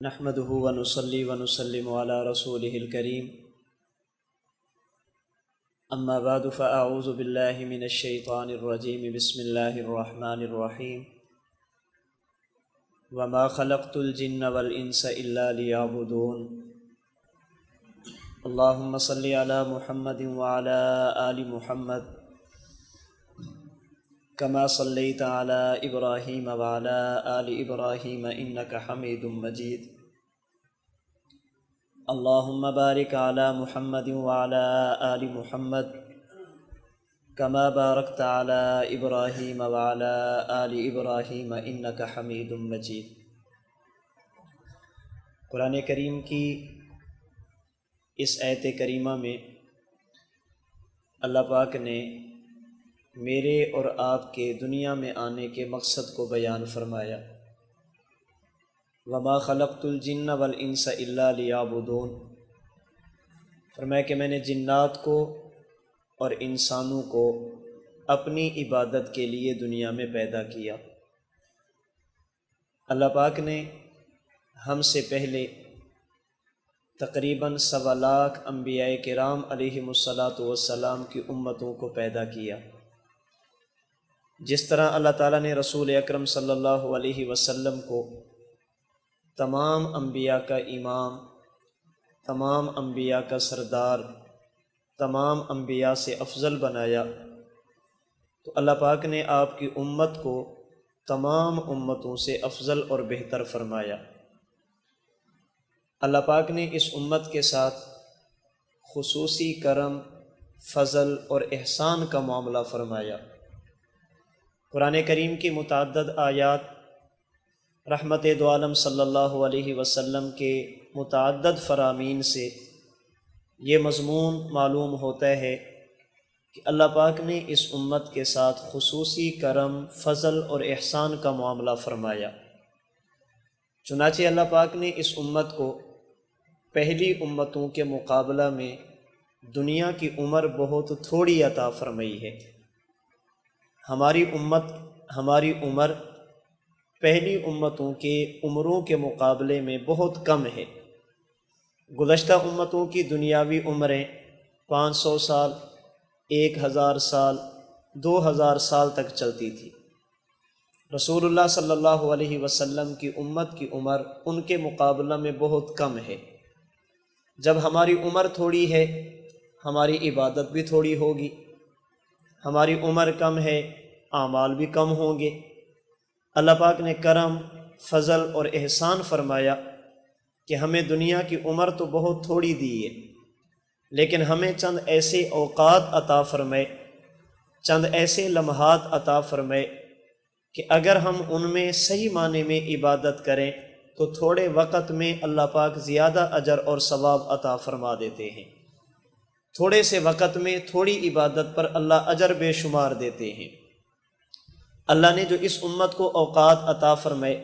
نحمده ونصلي ونسلم على رسوله الكريم أما بعد فأعوذ بالله من الشيطان الرجيم بسم الله الرحمن الرحيم وما خلقت الجن والإنس إلا ليعبدون اللهم صل على محمد وعلى آل محمد كما صليت على إبراهيم وعلى آل إبراهيم إنك حميد مجيد اللهم بارك على محمد وعلى آل محمد كما باركت على إبراهيم وعلى آل إبراهيم إنك حميد مجيد۔ قرآن کریم کی اس آیت کریمہ میں اللہ پاک نے میرے اور آپ کے دنیا میں آنے کے مقصد کو بیان فرمایا۔ وما خلقت الجن والانس الا لیعبدون، فرمایا کہ میں نے جنات کو اور انسانوں کو اپنی عبادت کے لیے دنیا میں پیدا کیا۔ اللہ پاک نے ہم سے پہلے تقریباً 1.25 لاکھ انبیاء کرام علیہم الصلاۃ کی امتوں کو پیدا کیا۔ جس طرح اللہ تعالیٰ نے رسول اکرم صلی اللہ علیہ وسلم کو تمام انبیاء کا امام، تمام انبیاء کا سردار، تمام انبیاء سے افضل بنایا، تو اللہ پاک نے آپ کی امت کو تمام امتوں سے افضل اور بہتر فرمایا۔ اللہ پاک نے اس امت کے ساتھ خصوصی کرم، فضل اور احسان کا معاملہ فرمایا۔ قرآن کریم کی متعدد آیات رحمت دو عالم صلی اللہ علیہ وسلم کے متعدد فرامین سے یہ مضمون معلوم ہوتا ہے کہ اللہ پاک نے اس امت کے ساتھ خصوصی کرم، فضل اور احسان کا معاملہ فرمایا۔ چنانچہ اللہ پاک نے اس امت کو پہلی امتوں کے مقابلہ میں دنیا کی عمر بہت تھوڑی عطا فرمائی ہے۔ ہماری عمر پہلی امتوں کے عمروں کے مقابلے میں بہت کم ہے۔ گزشتہ امتوں کی دنیاوی عمریں 500 سال، 1000 سال، 2000 سال تک چلتی تھی۔ رسول اللہ صلی اللہ علیہ وسلم کی امت کی عمر ان کے مقابلہ میں بہت کم ہے۔ جب ہماری عمر تھوڑی ہے، ہماری عبادت بھی تھوڑی ہوگی، ہماری عمر کم ہے، اعمال بھی کم ہوں گے۔ اللہ پاک نے کرم، فضل اور احسان فرمایا کہ ہمیں دنیا کی عمر تو بہت تھوڑی دی ہے، لیکن ہمیں چند ایسے اوقات عطا فرمائے، چند ایسے لمحات عطا فرمائے کہ اگر ہم ان میں صحیح معنی میں عبادت کریں تو تھوڑے وقت میں اللہ پاک زیادہ اجر اور ثواب عطا فرما دیتے ہیں۔ تھوڑے سے وقت میں تھوڑی عبادت پر اللہ اجر بے شمار دیتے ہیں۔ اللہ نے جو اس امت کو اوقات عطا فرمائے،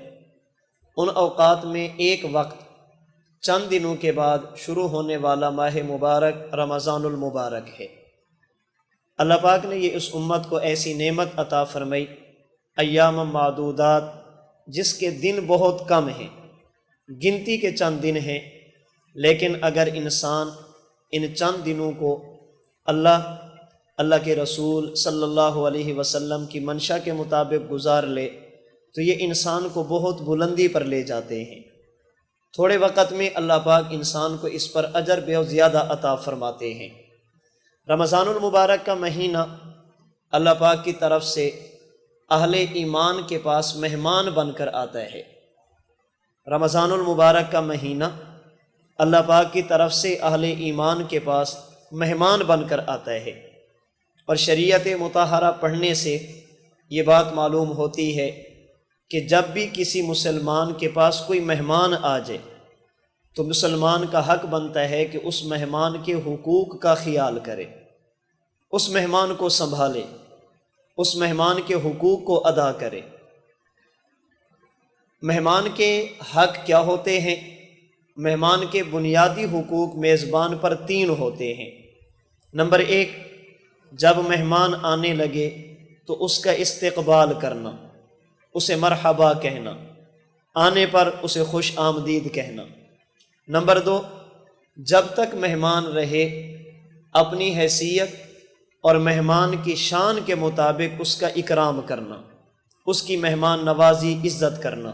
ان اوقات میں ایک وقت چند دنوں کے بعد شروع ہونے والا ماہ مبارک رمضان المبارک ہے۔ اللہ پاک نے یہ اس امت کو ایسی نعمت عطا فرمائی، ایام معدودات، جس کے دن بہت کم ہیں، گنتی کے چند دن ہیں، لیکن اگر انسان ان چند دنوں کو اللہ کے رسول صلی اللہ علیہ وسلم کی منشا کے مطابق گزار لے تو یہ انسان کو بہت بلندی پر لے جاتے ہیں۔ تھوڑے وقت میں اللہ پاک انسان کو اس پر اجر بہت زیادہ عطا فرماتے ہیں۔ رمضان المبارک کا مہینہ اللہ پاک کی طرف سے اہل ایمان کے پاس مہمان بن کر آتا ہے۔ رمضان المبارک کا مہینہ اللہ پاک کی طرف سے اہل ایمان کے پاس مہمان بن کر آتا ہے، اور شریعت مطہرہ پڑھنے سے یہ بات معلوم ہوتی ہے کہ جب بھی کسی مسلمان کے پاس کوئی مہمان آ جائے تو مسلمان کا حق بنتا ہے کہ اس مہمان کے حقوق کا خیال کرے، اس مہمان کو سنبھالے، اس مہمان کے حقوق کو ادا کرے۔ مہمان کے حق کیا ہوتے ہیں؟ مہمان کے بنیادی حقوق میزبان پر 3 ہوتے ہیں۔ نمبر 1، جب مہمان آنے لگے تو اس کا استقبال کرنا، اسے مرحبا کہنا۔ آنے پر اسے خوش آمدید کہنا۔ نمبر 2، جب تک مہمان رہے اپنی حیثیت اور مہمان کی شان کے مطابق اس کا اکرام کرنا، اس کی مہمان نوازی، عزت کرنا۔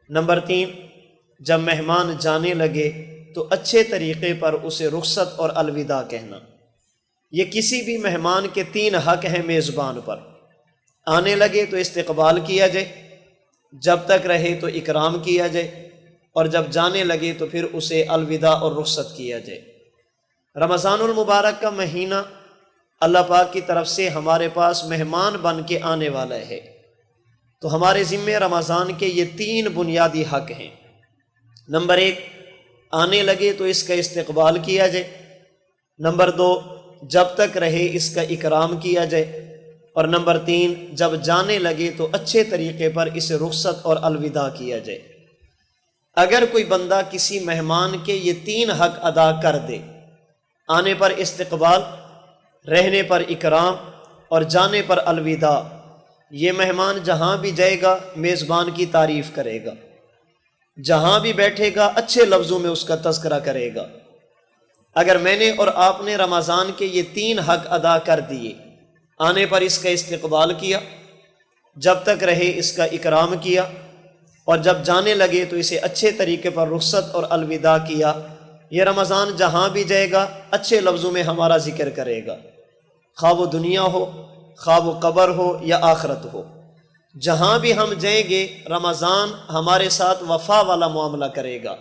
نمبر 3، جب مہمان جانے لگے تو اچھے طریقے پر اسے رخصت اور الوداع کہنا۔ یہ کسی بھی مہمان کے 3 حق ہیں میزبان پر۔ آنے لگے تو استقبال کیا جائے، جب تک رہے تو اکرام کیا جائے، اور جب جانے لگے تو پھر اسے الوداع اور رخصت کیا جائے۔ رمضان المبارک کا مہینہ اللہ پاک کی طرف سے ہمارے پاس مہمان بن کے آنے والا ہے، تو ہمارے ذمے رمضان کے یہ 3 بنیادی حق ہیں۔ نمبر 1، آنے لگے تو اس کا استقبال کیا جائے۔ نمبر 2، جب تک رہے اس کا اکرام کیا جائے، اور نمبر 3، جب جانے لگے تو اچھے طریقے پر اسے رخصت اور الوداع کیا جائے۔ اگر کوئی بندہ کسی مہمان کے یہ 3 حق ادا کر دے، آنے پر استقبال، رہنے پر اکرام اور جانے پر الوداع، یہ مہمان جہاں بھی جائے گا میزبان کی تعریف کرے گا، جہاں بھی بیٹھے گا اچھے لفظوں میں اس کا تذکرہ کرے گا۔ اگر میں نے اور آپ نے رمضان کے یہ 3 حق ادا کر دیے، آنے پر اس کا استقبال کیا، جب تک رہے اس کا اکرام کیا، اور جب جانے لگے تو اسے اچھے طریقے پر رخصت اور الوداع کیا، یہ رمضان جہاں بھی جائے گا اچھے لفظوں میں ہمارا ذکر کرے گا، خواہ وہ دنیا ہو، خواہ وہ قبر ہو یا آخرت ہو، جہاں بھی ہم جائیں گے رمضان ہمارے ساتھ وفا والا معاملہ کرے گا۔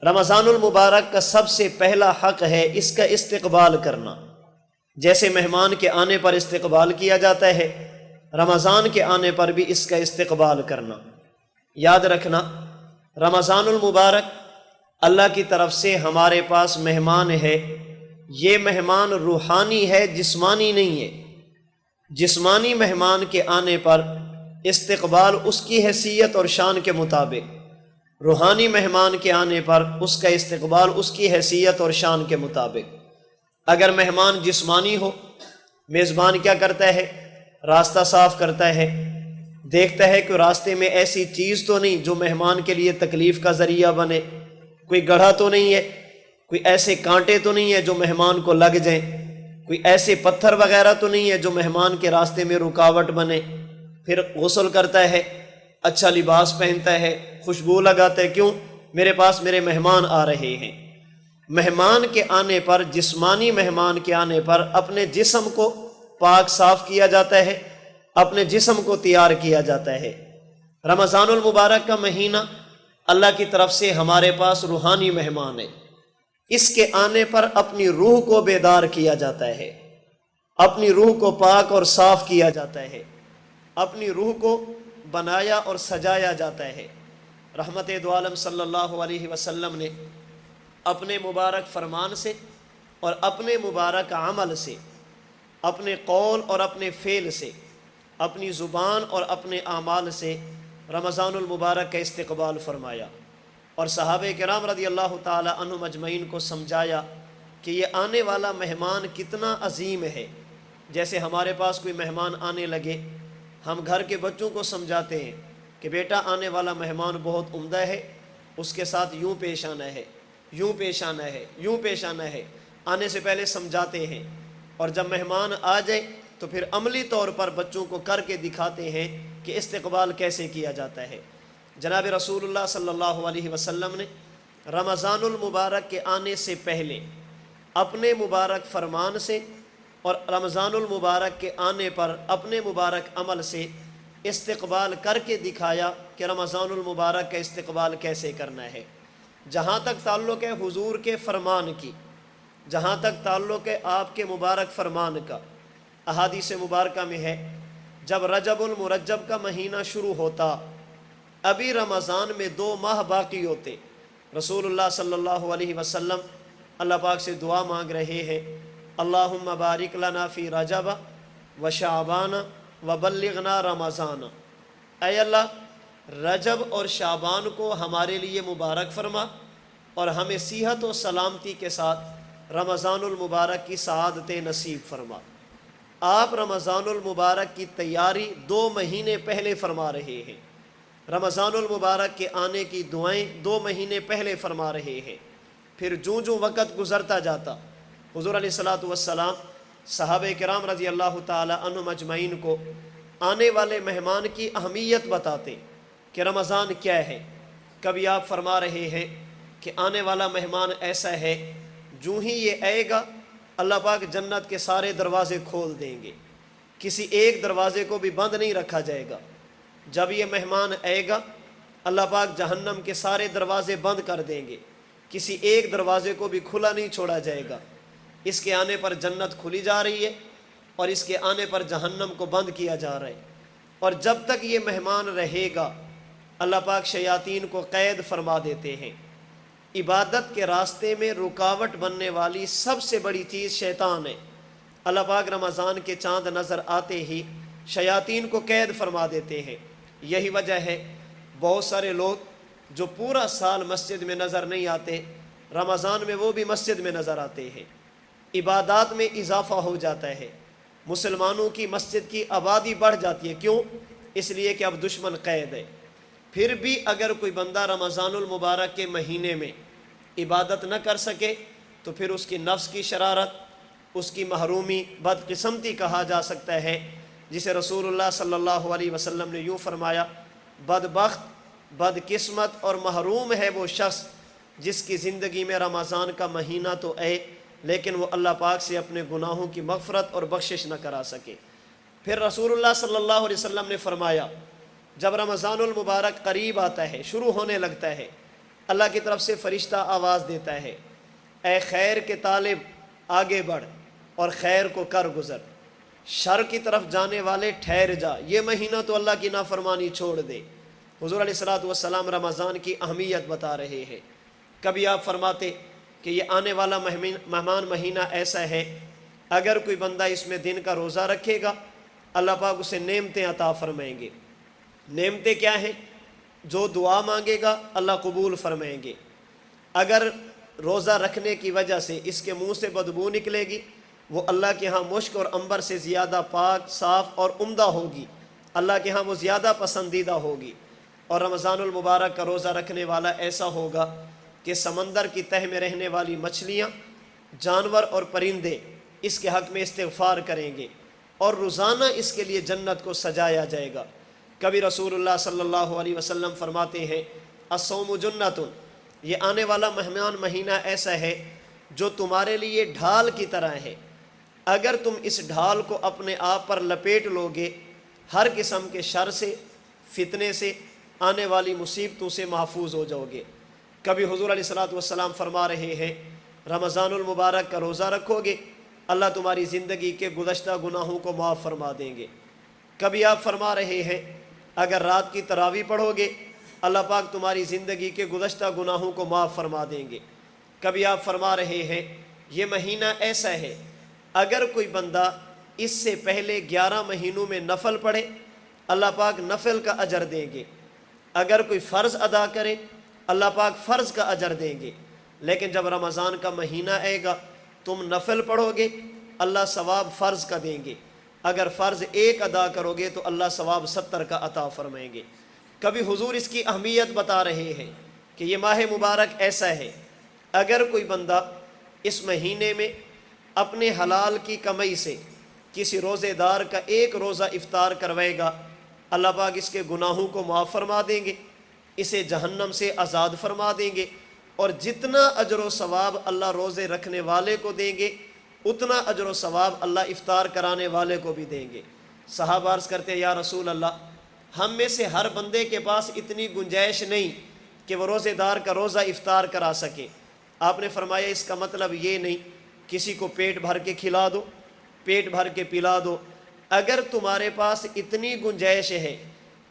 رمضان المبارک کا سب سے پہلا حق ہے اس کا استقبال کرنا۔ جیسے مہمان کے آنے پر استقبال کیا جاتا ہے، رمضان کے آنے پر بھی اس کا استقبال کرنا۔ یاد رکھنا، رمضان المبارک اللہ کی طرف سے ہمارے پاس مہمان ہے، یہ مہمان روحانی ہے، جسمانی نہیں ہے۔ جسمانی مہمان کے آنے پر استقبال اس کی حیثیت اور شان کے مطابق، روحانی مہمان کے آنے پر اس کا استقبال اس کی حیثیت اور شان کے مطابق۔ اگر مہمان جسمانی ہو، میزبان کیا کرتا ہے؟ راستہ صاف کرتا ہے، دیکھتا ہے کہ راستے میں ایسی چیز تو نہیں جو مہمان کے لیے تکلیف کا ذریعہ بنے، کوئی گڑھا تو نہیں ہے، کوئی ایسے کانٹے تو نہیں ہے جو مہمان کو لگ جائیں، کوئی ایسے پتھر وغیرہ تو نہیں ہے جو مہمان کے راستے میں رکاوٹ بنے۔ پھر غسل کرتا ہے، اچھا لباس پہنتا ہے، خوشبو لگاتا ہے، کیوں؟ میرے پاس میرے مہمان آ رہے ہیں۔ مہمان کے آنے پر، جسمانی مہمان کے آنے پر اپنے جسم کو پاک صاف کیا جاتا ہے، اپنے جسم کو تیار کیا جاتا ہے۔ رمضان المبارک کا مہینہ اللہ کی طرف سے ہمارے پاس روحانی مہمان ہے، اس کے آنے پر اپنی روح کو بیدار کیا جاتا ہے، اپنی روح کو پاک اور صاف کیا جاتا ہے، اپنی روح کو بنایا اور سجایا جاتا ہے۔ رحمت دو عالم صلی اللہ علیہ وسلم نے اپنے مبارک فرمان سے اور اپنے مبارک عمل سے، اپنے قول اور اپنے فعل سے، اپنی زبان اور اپنے اعمال سے رمضان المبارک کا استقبال فرمایا، اور صحابہ کرام رضی اللہ تعالی عنہم اجمعین کو سمجھایا کہ یہ آنے والا مہمان کتنا عظیم ہے۔ جیسے ہمارے پاس کوئی مہمان آنے لگے، ہم گھر کے بچوں کو سمجھاتے ہیں کہ بیٹا آنے والا مہمان بہت عمدہ ہے، اس کے ساتھ یوں پیش آنا ہے، یوں پیش آنا ہے، یوں پیش آنا ہے، آنے سے پہلے سمجھاتے ہیں، اور جب مہمان آ جائے تو پھر عملی طور پر بچوں کو کر کے دکھاتے ہیں کہ استقبال کیسے کیا جاتا ہے۔ جناب رسول اللہ صلی اللہ علیہ وسلم نے رمضان المبارک کے آنے سے پہلے اپنے مبارک فرمان سے اور رمضان المبارک کے آنے پر اپنے مبارک عمل سے استقبال کر کے دکھایا کہ رمضان المبارک کا استقبال کیسے کرنا ہے۔ جہاں تک تعلق ہے حضور کے فرمان کی، جہاں تک تعلق ہے آپ کے مبارک فرمان کا، احادیث مبارکہ میں ہے جب رجب المرجب کا مہینہ شروع ہوتا، ابھی رمضان میں 2 ماہ باقی ہوتے، رسول اللہ صلی اللہ علیہ وسلم اللہ پاک سے دعا مانگ رہے ہیں، اللہم بارک لنا فی رجب و شعبان و بلغنا رمضان، اے اللہ رجب اور شعبان کو ہمارے لیے مبارک فرما اور ہمیں صحت و سلامتی کے ساتھ رمضان المبارک کی سعادت نصیب فرما۔ آپ رمضان المبارک کی تیاری 2 مہینے پہلے فرما رہے ہیں، رمضان المبارک کے آنے کی دعائیں 2 مہینے پہلے فرما رہے ہیں۔ پھر جوں جوں وقت گزرتا جاتا حضور علیہ الصلاۃ والسلام صحابہ کرام رضی اللہ تعالی عنہم اجمعین کو آنے والے مہمان کی اہمیت بتاتے کہ رمضان کیا ہے۔ کبھی آپ فرما رہے ہیں کہ آنے والا مہمان ایسا ہے، جو ہی یہ آئے گا اللہ پاک جنت کے سارے دروازے کھول دیں گے، کسی ایک دروازے کو بھی بند نہیں رکھا جائے گا۔ جب یہ مہمان آئے گا اللہ پاک جہنم کے سارے دروازے بند کر دیں گے، کسی ایک دروازے کو بھی کھلا نہیں چھوڑا جائے گا۔ اس کے آنے پر جنت کھلی جا رہی ہے اور اس کے آنے پر جہنم کو بند کیا جا رہا ہے۔ اور جب تک یہ مہمان رہے گا اللہ پاک شیاطین کو قید فرما دیتے ہیں۔ عبادت کے راستے میں رکاوٹ بننے والی سب سے بڑی چیز شیطان ہے۔ اللہ پاک رمضان کے چاند نظر آتے ہی شیاطین کو قید فرما دیتے ہیں۔ یہی وجہ ہے بہت سارے لوگ جو پورا سال مسجد میں نظر نہیں آتے، رمضان میں وہ بھی مسجد میں نظر آتے ہیں۔ عبادات میں اضافہ ہو جاتا ہے، مسلمانوں کی مسجد کی آبادی بڑھ جاتی ہے۔ کیوں؟ اس لیے کہ اب دشمن قید ہے۔ پھر بھی اگر کوئی بندہ رمضان المبارک کے مہینے میں عبادت نہ کر سکے تو پھر اس کی نفس کی شرارت، اس کی محرومی، بدقسمتی کہا جا سکتا ہے، جسے رسول اللہ صلی اللہ علیہ وسلم نے یوں فرمایا: بدبخت، بدقسمت اور محروم ہے وہ شخص جس کی زندگی میں رمضان کا مہینہ تو آئے لیکن وہ اللہ پاک سے اپنے گناہوں کی مغفرت اور بخشش نہ کرا سکے۔ پھر رسول اللہ صلی اللہ علیہ وسلم نے فرمایا جب رمضان المبارک قریب آتا ہے، شروع ہونے لگتا ہے، اللہ کی طرف سے فرشتہ آواز دیتا ہے: اے خیر کے طالب آگے بڑھ اور خیر کو کر گزر، شر کی طرف جانے والے ٹھہر جا، یہ مہینہ تو اللہ کی نافرمانی چھوڑ دے۔ حضور علیہ الصلاۃ والسلام رمضان کی اہمیت بتا رہے ہیں۔ کبھی آپ فرماتے کہ یہ آنے والا مہمان مہینہ ایسا ہے، اگر کوئی بندہ اس میں دن کا روزہ رکھے گا اللہ پاک اسے نعمتیں عطا فرمائیں گے۔ نعمتیں کیا ہیں؟ جو دعا مانگے گا اللہ قبول فرمائیں گے۔ اگر روزہ رکھنے کی وجہ سے اس کے منہ سے بدبو نکلے گی، وہ اللہ کے ہاں مشک اور عنبر سے زیادہ پاک، صاف اور عمدہ ہوگی، اللہ کے ہاں وہ زیادہ پسندیدہ ہوگی۔ اور رمضان المبارک کا روزہ رکھنے والا ایسا ہوگا کہ سمندر کی تہ میں رہنے والی مچھلیاں، جانور اور پرندے اس کے حق میں استغفار کریں گے اور روزانہ اس کے لیے جنت کو سجایا جائے گا۔ کبھی رسول اللہ صلی اللہ علیہ وسلم فرماتے ہیں: الصوم جنۃ، یہ آنے والا مہمان مہینہ ایسا ہے جو تمہارے لیے ڈھال کی طرح ہے، اگر تم اس ڈھال کو اپنے آپ پر لپیٹ لوگے ہر قسم کے شر سے، فتنے سے، آنے والی مصیبتوں سے محفوظ ہو جاؤ گے۔ کبھی حضور علیہ الصلاۃ والسلام فرما رہے ہیں رمضان المبارک کا روزہ رکھو گے اللہ تمہاری زندگی کے گزشتہ گناہوں کو معاف فرما دیں گے۔ کبھی آپ فرما رہے ہیں اگر رات کی تراویح پڑھو گے اللہ پاک تمہاری زندگی کے گزشتہ گناہوں کو معاف فرما دیں گے۔ کبھی آپ فرما رہے ہیں یہ مہینہ ایسا ہے اگر کوئی بندہ اس سے پہلے 11 مہینوں میں نفل پڑھے اللہ پاک نفل کا اجر دیں گے، اگر کوئی فرض ادا کرے اللہ پاک فرض کا اجر دیں گے۔ لیکن جب رمضان کا مہینہ آئے گا تم نفل پڑھو گے اللہ ثواب فرض کا دیں گے، اگر فرض 1 ادا کرو گے تو اللہ ثواب 70 کا عطا فرمائیں گے۔ کبھی حضور اس کی اہمیت بتا رہے ہیں کہ یہ ماہ مبارک ایسا ہے اگر کوئی بندہ اس مہینے میں اپنے حلال کی کمائی سے کسی روزے دار کا 1 روزہ افطار کروائے گا اللہ پاک اس کے گناہوں کو معاف فرما دیں گے، اسے جہنم سے آزاد فرما دیں گے، اور جتنا اجر و ثواب اللہ روزے رکھنے والے کو دیں گے اتنا اجر و ثواب اللہ افطار کرانے والے کو بھی دیں گے۔ صحابہ عرض کرتے ہیں یا رسول اللہ ہم میں سے ہر بندے کے پاس اتنی گنجائش نہیں کہ وہ روزے دار کا روزہ افطار کرا سکے۔ آپ نے فرمایا اس کا مطلب یہ نہیں کسی کو پیٹ بھر کے کھلا دو، پیٹ بھر کے پلا دو، اگر تمہارے پاس اتنی گنجائش ہے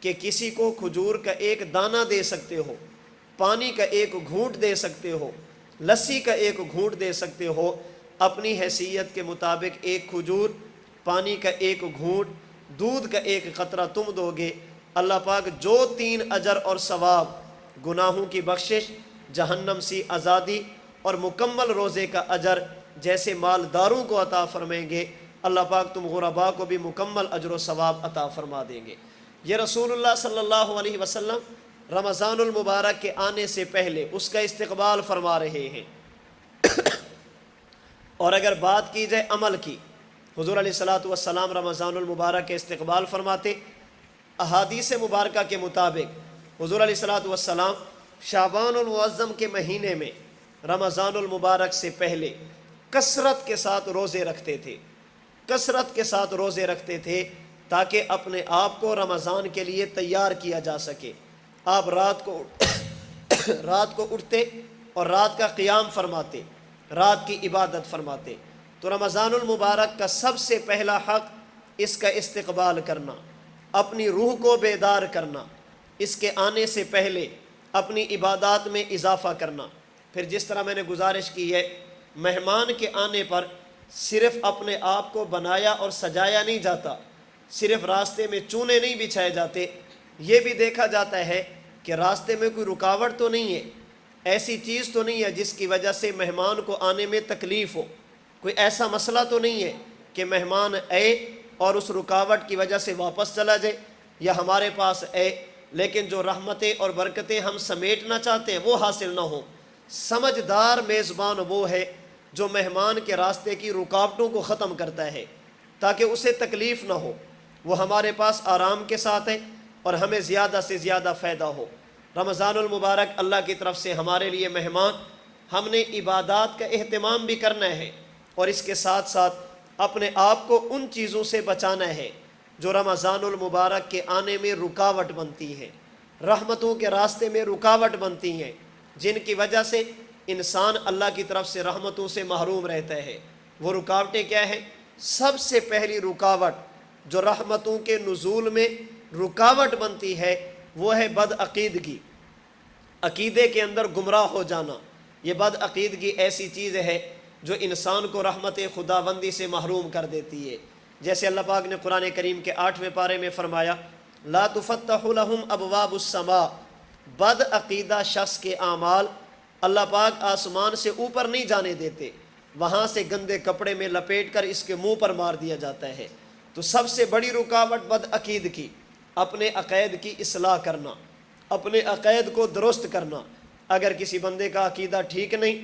کہ کسی کو کھجور کا 1 دانہ دے سکتے ہو، پانی کا 1 گھونٹ دے سکتے ہو، لسی کا 1 گھونٹ دے سکتے ہو، اپنی حیثیت کے مطابق 1 کھجور، پانی کا 1 گھونٹ، دودھ کا 1 قطرہ تم دو گے اللہ پاک جو 3 اجر اور ثواب، گناہوں کی بخشش، جہنم سے آزادی اور مکمل روزے کا اجر جیسے مالداروں کو عطا فرمائیں گے اللہ پاک تم غرباء کو بھی مکمل اجر و ثواب عطا فرما دیں گے۔ یہ رسول اللہ صلی اللہ علیہ وسلم رمضان المبارک کے آنے سے پہلے اس کا استقبال فرما رہے ہیں۔ اور اگر بات کی جائے عمل کی، حضور علیہ الصلوۃ والسلام رمضان المبارک کے استقبال فرماتے۔ احادیث مبارکہ کے مطابق حضور علیہ الصلوۃ والسلام شعبان المعظم کے مہینے میں رمضان المبارک سے پہلے کثرت کے ساتھ روزے رکھتے تھے، کثرت کے ساتھ روزے رکھتے تھے تاکہ اپنے آپ کو رمضان کے لیے تیار کیا جا سکے۔ آپ رات کو اٹھتے اور رات کا قیام فرماتے، رات کی عبادت فرماتے۔ تو رمضان المبارک کا سب سے پہلا حق اس کا استقبال کرنا، اپنی روح کو بیدار کرنا، اس کے آنے سے پہلے اپنی عبادات میں اضافہ کرنا۔ پھر جس طرح میں نے گزارش کی ہے، مہمان کے آنے پر صرف اپنے آپ کو بنایا اور سجایا نہیں جاتا، صرف راستے میں چونے نہیں بچھائے جاتے، یہ بھی دیکھا جاتا ہے کہ راستے میں کوئی رکاوٹ تو نہیں ہے، ایسی چیز تو نہیں ہے جس کی وجہ سے مہمان کو آنے میں تکلیف ہو، کوئی ایسا مسئلہ تو نہیں ہے کہ مہمان آئے اور اس رکاوٹ کی وجہ سے واپس چلا جائے یا ہمارے پاس آئے لیکن جو رحمتیں اور برکتیں ہم سمیٹنا چاہتے ہیں وہ حاصل نہ ہوں۔ سمجھدار میزبان وہ ہے جو مہمان کے راستے کی رکاوٹوں کو ختم کرتا ہے تاکہ اسے تکلیف نہ ہو، وہ ہمارے پاس آرام کے ساتھ ہے اور ہمیں زیادہ سے زیادہ فائدہ ہو۔ رمضان المبارک اللہ کی طرف سے ہمارے لیے مہمان، ہم نے عبادات کا اہتمام بھی کرنا ہے اور اس کے ساتھ ساتھ اپنے آپ کو ان چیزوں سے بچانا ہے جو رمضان المبارک کے آنے میں رکاوٹ بنتی ہے، رحمتوں کے راستے میں رکاوٹ بنتی ہیں، جن کی وجہ سے انسان اللہ کی طرف سے رحمتوں سے محروم رہتا ہے۔ وہ رکاوٹیں کیا ہیں؟ سب سے پہلی رکاوٹ جو رحمتوں کے نزول میں رکاوٹ بنتی ہے وہ ہے بدعقیدگی، عقیدے کے اندر گمراہ ہو جانا۔ یہ بدعقیدگی ایسی چیز ہے جو انسان کو رحمت خداوندی سے محروم کر دیتی ہے۔ جیسے اللہ پاک نے قرآن کریم کے 8ویں پارے میں فرمایا، لا تفتح لهم ابواب السماء، بدعقیدہ شخص کے اعمال اللہ پاک آسمان سے اوپر نہیں جانے دیتے، وہاں سے گندے کپڑے میں لپیٹ کر اس کے منہ پر مار دیا جاتا ہے۔ تو سب سے بڑی رکاوٹ بدعقید کی، اپنے عقائد کی اصلاح کرنا، اپنے عقائد کو درست کرنا۔ اگر کسی بندے کا عقیدہ ٹھیک نہیں،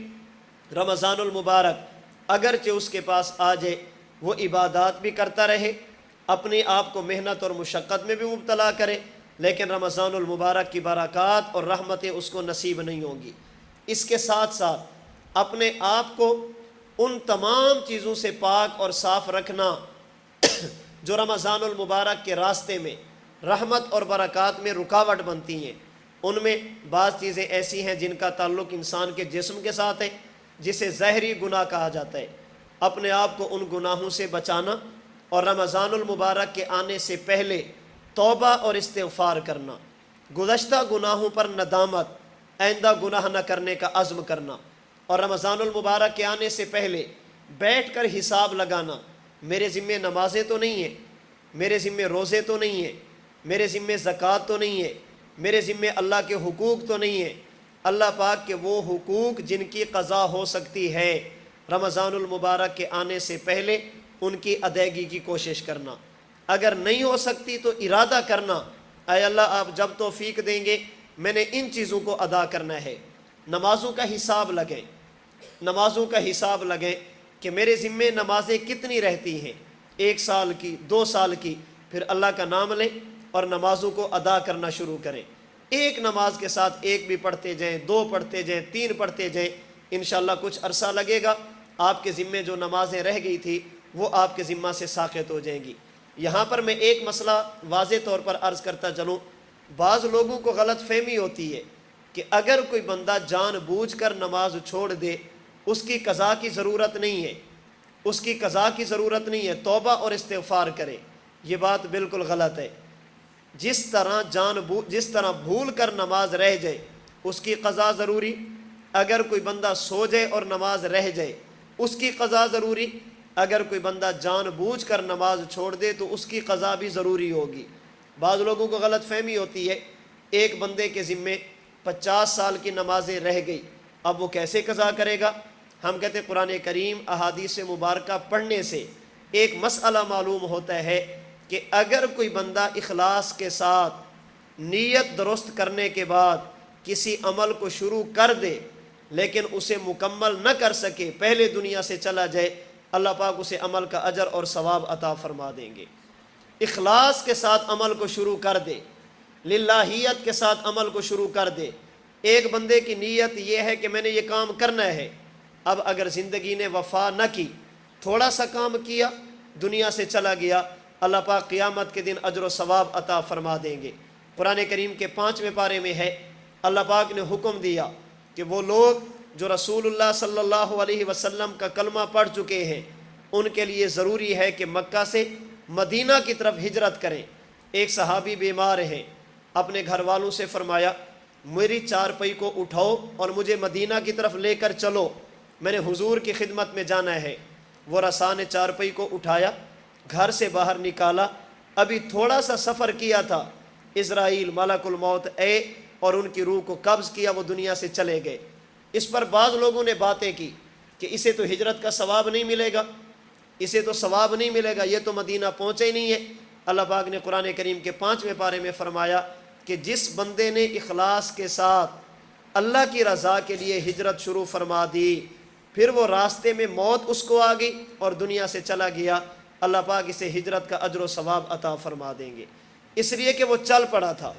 رمضان المبارک اگرچہ اس کے پاس آ جائے، وہ عبادات بھی کرتا رہے، اپنے آپ کو محنت اور مشقت میں بھی مبتلا کرے، لیکن رمضان المبارک کی برکات اور رحمتیں اس کو نصیب نہیں ہوں گی۔ اس کے ساتھ ساتھ اپنے آپ کو ان تمام چیزوں سے پاک اور صاف رکھنا جو رمضان المبارک کے راستے میں رحمت اور برکات میں رکاوٹ بنتی ہیں۔ ان میں بعض چیزیں ایسی ہیں جن کا تعلق انسان کے جسم کے ساتھ ہے، جسے ظاہری گناہ کہا جاتا ہے۔ اپنے آپ کو ان گناہوں سے بچانا اور رمضان المبارک کے آنے سے پہلے توبہ اور استغفار کرنا، گزشتہ گناہوں پر ندامت، آئندہ گناہ نہ کرنے کا عزم کرنا، اور رمضان المبارک کے آنے سے پہلے بیٹھ کر حساب لگانا، میرے ذمے نمازیں تو نہیں ہیں، میرے ذمے روزے تو نہیں ہیں، میرے ذمے زکوٰۃ تو نہیں ہے، میرے ذمے اللہ کے حقوق تو نہیں ہیں۔ اللہ پاک کے وہ حقوق جن کی قضا ہو سکتی ہے، رمضان المبارک کے آنے سے پہلے ان کی ادائیگی کی کوشش کرنا۔ اگر نہیں ہو سکتی تو ارادہ کرنا، اے اللہ آپ جب توفیق دیں گے میں نے ان چیزوں کو ادا کرنا ہے۔ نمازوں کا حساب لگیں، نمازوں کا حساب لگیں کہ میرے ذمے نمازیں کتنی رہتی ہیں، 1 سال کی، 2 سال کی، پھر اللہ کا نام لیں اور نمازوں کو ادا کرنا شروع کریں۔ ایک نماز کے ساتھ ایک بھی پڑھتے جائیں، 2 پڑھتے جائیں، 3 پڑھتے جائیں، انشاءاللہ کچھ عرصہ لگے گا، آپ کے ذمے جو نمازیں رہ گئی تھی وہ آپ کے ذمہ سے ساقط ہو جائیں گی۔ یہاں پر میں ایک مسئلہ واضح طور پر عرض کرتا چلوں، بعض لوگوں کو غلط فہمی ہوتی ہے کہ اگر کوئی بندہ جان بوجھ کر نماز چھوڑ دے اس کی قضا کی ضرورت نہیں ہے، اس کی قضا کی ضرورت نہیں ہے، توبہ اور استغفار کرے۔ یہ بات بالکل غلط ہے۔ جس طرح بھول کر نماز رہ جائے اس کی قضا ضروری، اگر کوئی بندہ سو جائے اور نماز رہ جائے اس کی قضا ضروری، اگر کوئی بندہ جان بوجھ کر نماز چھوڑ دے تو اس کی قضا بھی ضروری ہوگی۔ بعض لوگوں کو غلط فہمی ہوتی ہے، ایک بندے کے ذمے 50 سال کی نمازیں رہ گئی، اب وہ کیسے قضا کرے گا؟ ہم کہتے ہیں قرآن کریم احادیث مبارکہ پڑھنے سے ایک مسئلہ معلوم ہوتا ہے کہ کہ اگر کوئی بندہ اخلاص کے ساتھ نیت درست کرنے کے بعد کسی عمل کو شروع کر دے لیکن اسے مکمل نہ کر سکے، پہلے دنیا سے چلا جائے، اللہ پاک اسے عمل کا اجر اور ثواب عطا فرما دیں گے۔ اخلاص کے ساتھ عمل کو شروع کر دے، للہیت کے ساتھ عمل کو شروع کر دے۔ ایک بندے کی نیت یہ ہے کہ میں نے یہ کام کرنا ہے، اب اگر زندگی نے وفا نہ کی، تھوڑا سا کام کیا، دنیا سے چلا گیا، اللہ پاک قیامت کے دن اجر و ثواب عطا فرما دیں گے۔ قرآن کریم کے 5ویں پارے میں ہے، اللہ پاک نے حکم دیا کہ وہ لوگ جو رسول اللہ صلی اللہ علیہ وسلم کا کلمہ پڑھ چکے ہیں ان کے لیے ضروری ہے کہ مکہ سے مدینہ کی طرف ہجرت کریں۔ ایک صحابی بیمار ہیں، اپنے گھر والوں سے فرمایا میری چارپائی کو اٹھاؤ اور مجھے مدینہ کی طرف لے کر چلو، میں نے حضور کی خدمت میں جانا ہے۔ وہ رسا نے چارپائی کو اٹھایا، گھر سے باہر نکالا، ابھی تھوڑا سا سفر کیا تھا، اسرائیل ملک الموت آئے اور ان کی روح کو قبض کیا، وہ دنیا سے چلے گئے۔ اس پر بعض لوگوں نے باتیں کی کہ اسے تو ہجرت کا ثواب نہیں ملے گا، اسے تو ثواب نہیں ملے گا، یہ تو مدینہ پہنچا ہی نہیں ہے۔ اللہ پاک نے قرآن کریم کے 5ویں پارے میں فرمایا کہ جس بندے نے اخلاص کے ساتھ اللہ کی رضا کے لیے ہجرت شروع فرما دی، پھر وہ راستے میں موت اس کو آ گئی اور دنیا سے چلا گیا، اللہ پاک اسے ہجرت کا اجر و ثواب عطا فرما دیں گے، اس لیے کہ وہ چل پڑا تھا۔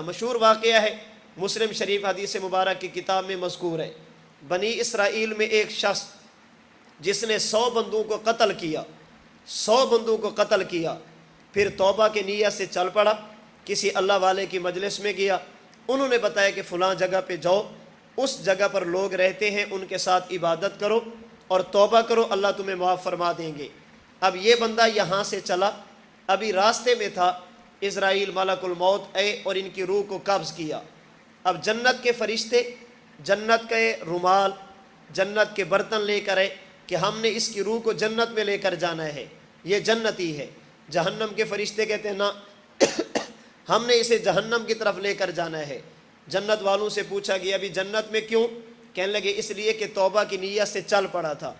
مشہور واقعہ ہے، مسلم شریف حدیث مبارک کی کتاب میں مذکور ہے، بنی اسرائیل میں ایک شخص جس نے 100 بندوں کو قتل کیا، پھر توبہ کے نیت سے چل پڑا، کسی اللہ والے کی مجلس میں گیا، انہوں نے بتایا کہ فلاں جگہ پہ جاؤ، اس جگہ پر لوگ رہتے ہیں، ان کے ساتھ عبادت کرو اور توبہ کرو، اللہ تمہیں معاف فرما دیں گے۔ اب یہ بندہ یہاں سے چلا، ابھی راستے میں تھا، اسرائیل ملک الموت آئے اور ان کی روح کو قبض کیا۔ اب جنت کے فرشتے جنت کے رومال، جنت کے برتن لے کر آئے کہ ہم نے اس کی روح کو جنت میں لے کر جانا ہے، یہ جنتی ہے۔ جہنم کے فرشتے کہتے ہیں نا، ہم نے اسے جہنم کی طرف لے کر جانا ہے۔ جنت والوں سے پوچھا گیا ابھی جنت میں کیوں؟ کہنے لگے اس لیے کہ توبہ کی نیت سے چل پڑا تھا۔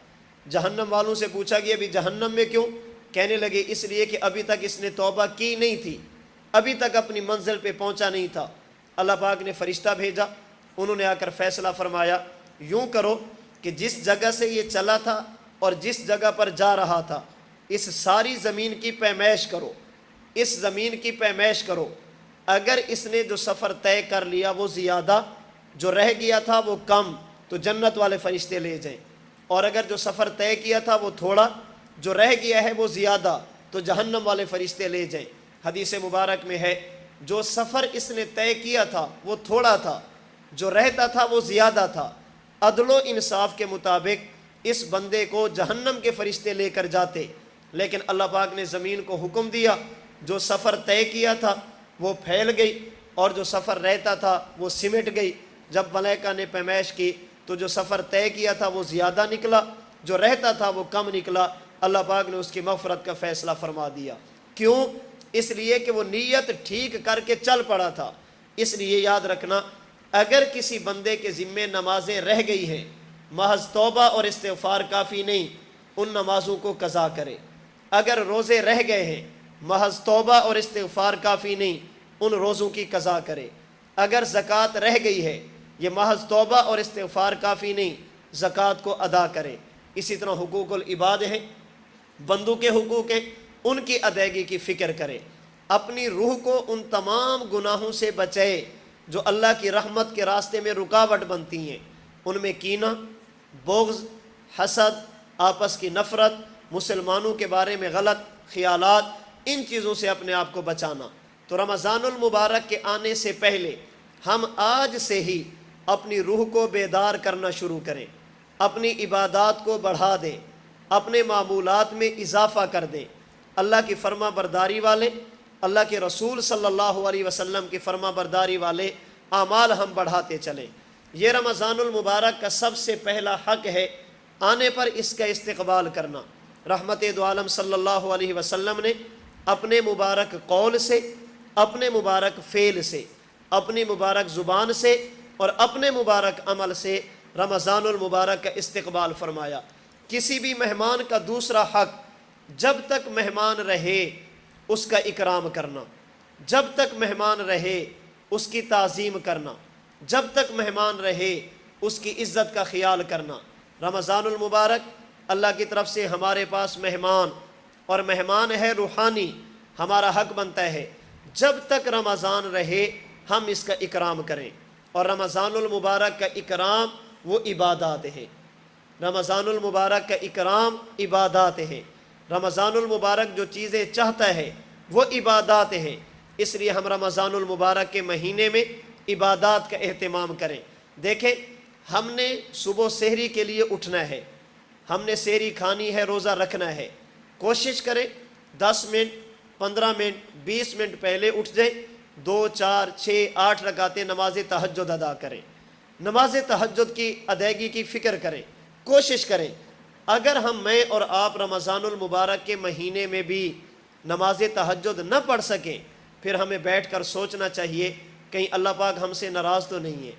جہنم والوں سے پوچھا گیا ابھی جہنم میں کیوں؟ کہنے لگے اس لیے کہ ابھی تک اس نے توبہ کی نہیں تھی، ابھی تک اپنی منزل پہ پہنچا نہیں تھا۔ اللہ پاک نے فرشتہ بھیجا، انہوں نے آ کر فیصلہ فرمایا یوں کرو کہ جس جگہ سے یہ چلا تھا اور جس جگہ پر جا رہا تھا، اس ساری زمین کی پیمائش کرو، اس زمین کی پیمائش کرو، اگر اس نے جو سفر طے کر لیا وہ زیادہ، جو رہ گیا تھا وہ کم، تو جنت والے فرشتے لے جائیں، اور اگر جو سفر طے کیا تھا وہ تھوڑا، جو رہ گیا ہے وہ زیادہ، تو جہنم والے فرشتے لے جائیں۔ حدیث مبارک میں ہے جو سفر اس نے طے کیا تھا وہ تھوڑا تھا، جو رہتا تھا وہ زیادہ تھا، عدل و انصاف کے مطابق اس بندے کو جہنم کے فرشتے لے کر جاتے، لیکن اللہ پاک نے زمین کو حکم دیا جو سفر طے کیا تھا وہ پھیل گئی اور جو سفر رہتا تھا وہ سمٹ گئی۔ جب ملائکہ نے پیمائش کی تو جو سفر طے کیا تھا وہ زیادہ نکلا، جو رہتا تھا وہ کم نکلا۔ اللہ پاک نے اس کی مغفرت کا فیصلہ فرما دیا۔ کیوں؟ اس لیے کہ وہ نیت ٹھیک کر کے چل پڑا تھا۔ اس لیے یاد رکھنا، اگر کسی بندے کے ذمے نمازیں رہ گئی ہیں، محض توبہ اور استغفار کافی نہیں، ان نمازوں کو قضا کرے۔ اگر روزے رہ گئے ہیں، محض توبہ اور استغفار کافی نہیں، ان روزوں کی قضا کرے۔ اگر زکوٰۃ رہ گئی ہے، یہ محض توبہ اور استغفار کافی نہیں، زکوٰۃ کو ادا کرے۔ اسی طرح حقوق العباد ہیں، بندوں کے حقوق ہیں، ان کی ادائیگی کی فکر کرے، اپنی روح کو ان تمام گناہوں سے بچائے جو اللہ کی رحمت کے راستے میں رکاوٹ بنتی ہیں، ان میں کینہ، بغض، حسد، آپس کی نفرت، مسلمانوں کے بارے میں غلط خیالات، ان چیزوں سے اپنے آپ کو بچانا۔ تو رمضان المبارک کے آنے سے پہلے ہم آج سے ہی اپنی روح کو بیدار کرنا شروع کریں، اپنی عبادات کو بڑھا دیں، اپنے معمولات میں اضافہ کر دیں، اللہ کی فرما برداری والے، اللہ کے رسول صلی اللہ علیہ وسلم کی فرما برداری والے اعمال ہم بڑھاتے چلیں۔ یہ رمضان المبارک کا سب سے پہلا حق ہے، آنے پر اس کا استقبال کرنا۔ رحمت دو عالم صلی اللہ علیہ وسلم نے اپنے مبارک قول سے، اپنے مبارک فعل سے، اپنی مبارک زبان سے اور اپنے مبارک عمل سے رمضان المبارک کا استقبال فرمایا۔ کسی بھی مہمان کا دوسرا حق، جب تک مہمان رہے اس کا اکرام کرنا، جب تک مہمان رہے اس کی تعظیم کرنا، جب تک مہمان رہے اس کی عزت کا خیال کرنا۔ رمضان المبارک اللہ کی طرف سے ہمارے پاس مہمان، اور مہمان ہے روحانی، ہمارا حق بنتا ہے جب تک رمضان رہے ہم اس کا اکرام کریں۔ اور رمضان المبارک کا اکرام وہ عبادات ہے، رمضان المبارک کا اکرام عبادات ہے۔ رمضان المبارک جو چیزیں چاہتا ہے وہ عبادات ہیں، اس لیے ہم رمضان المبارک کے مہینے میں عبادات کا اہتمام کریں۔ دیکھیں، ہم نے صبح سحری کے لیے اٹھنا ہے، ہم نے سحری کھانی ہے، روزہ رکھنا ہے، کوشش کریں 10 منٹ 15 منٹ 20 منٹ پہلے اٹھ جائیں، 2 4 6 8 رکعتیں نماز تہجد ادا کریں، نماز تہجد کی ادائیگی کی فکر کریں، کوشش کریں۔ اگر میں اور آپ رمضان المبارک کے مہینے میں بھی نماز تہجد نہ پڑھ سکیں، پھر ہمیں بیٹھ کر سوچنا چاہیے کہیں اللہ پاک ہم سے ناراض تو نہیں ہے۔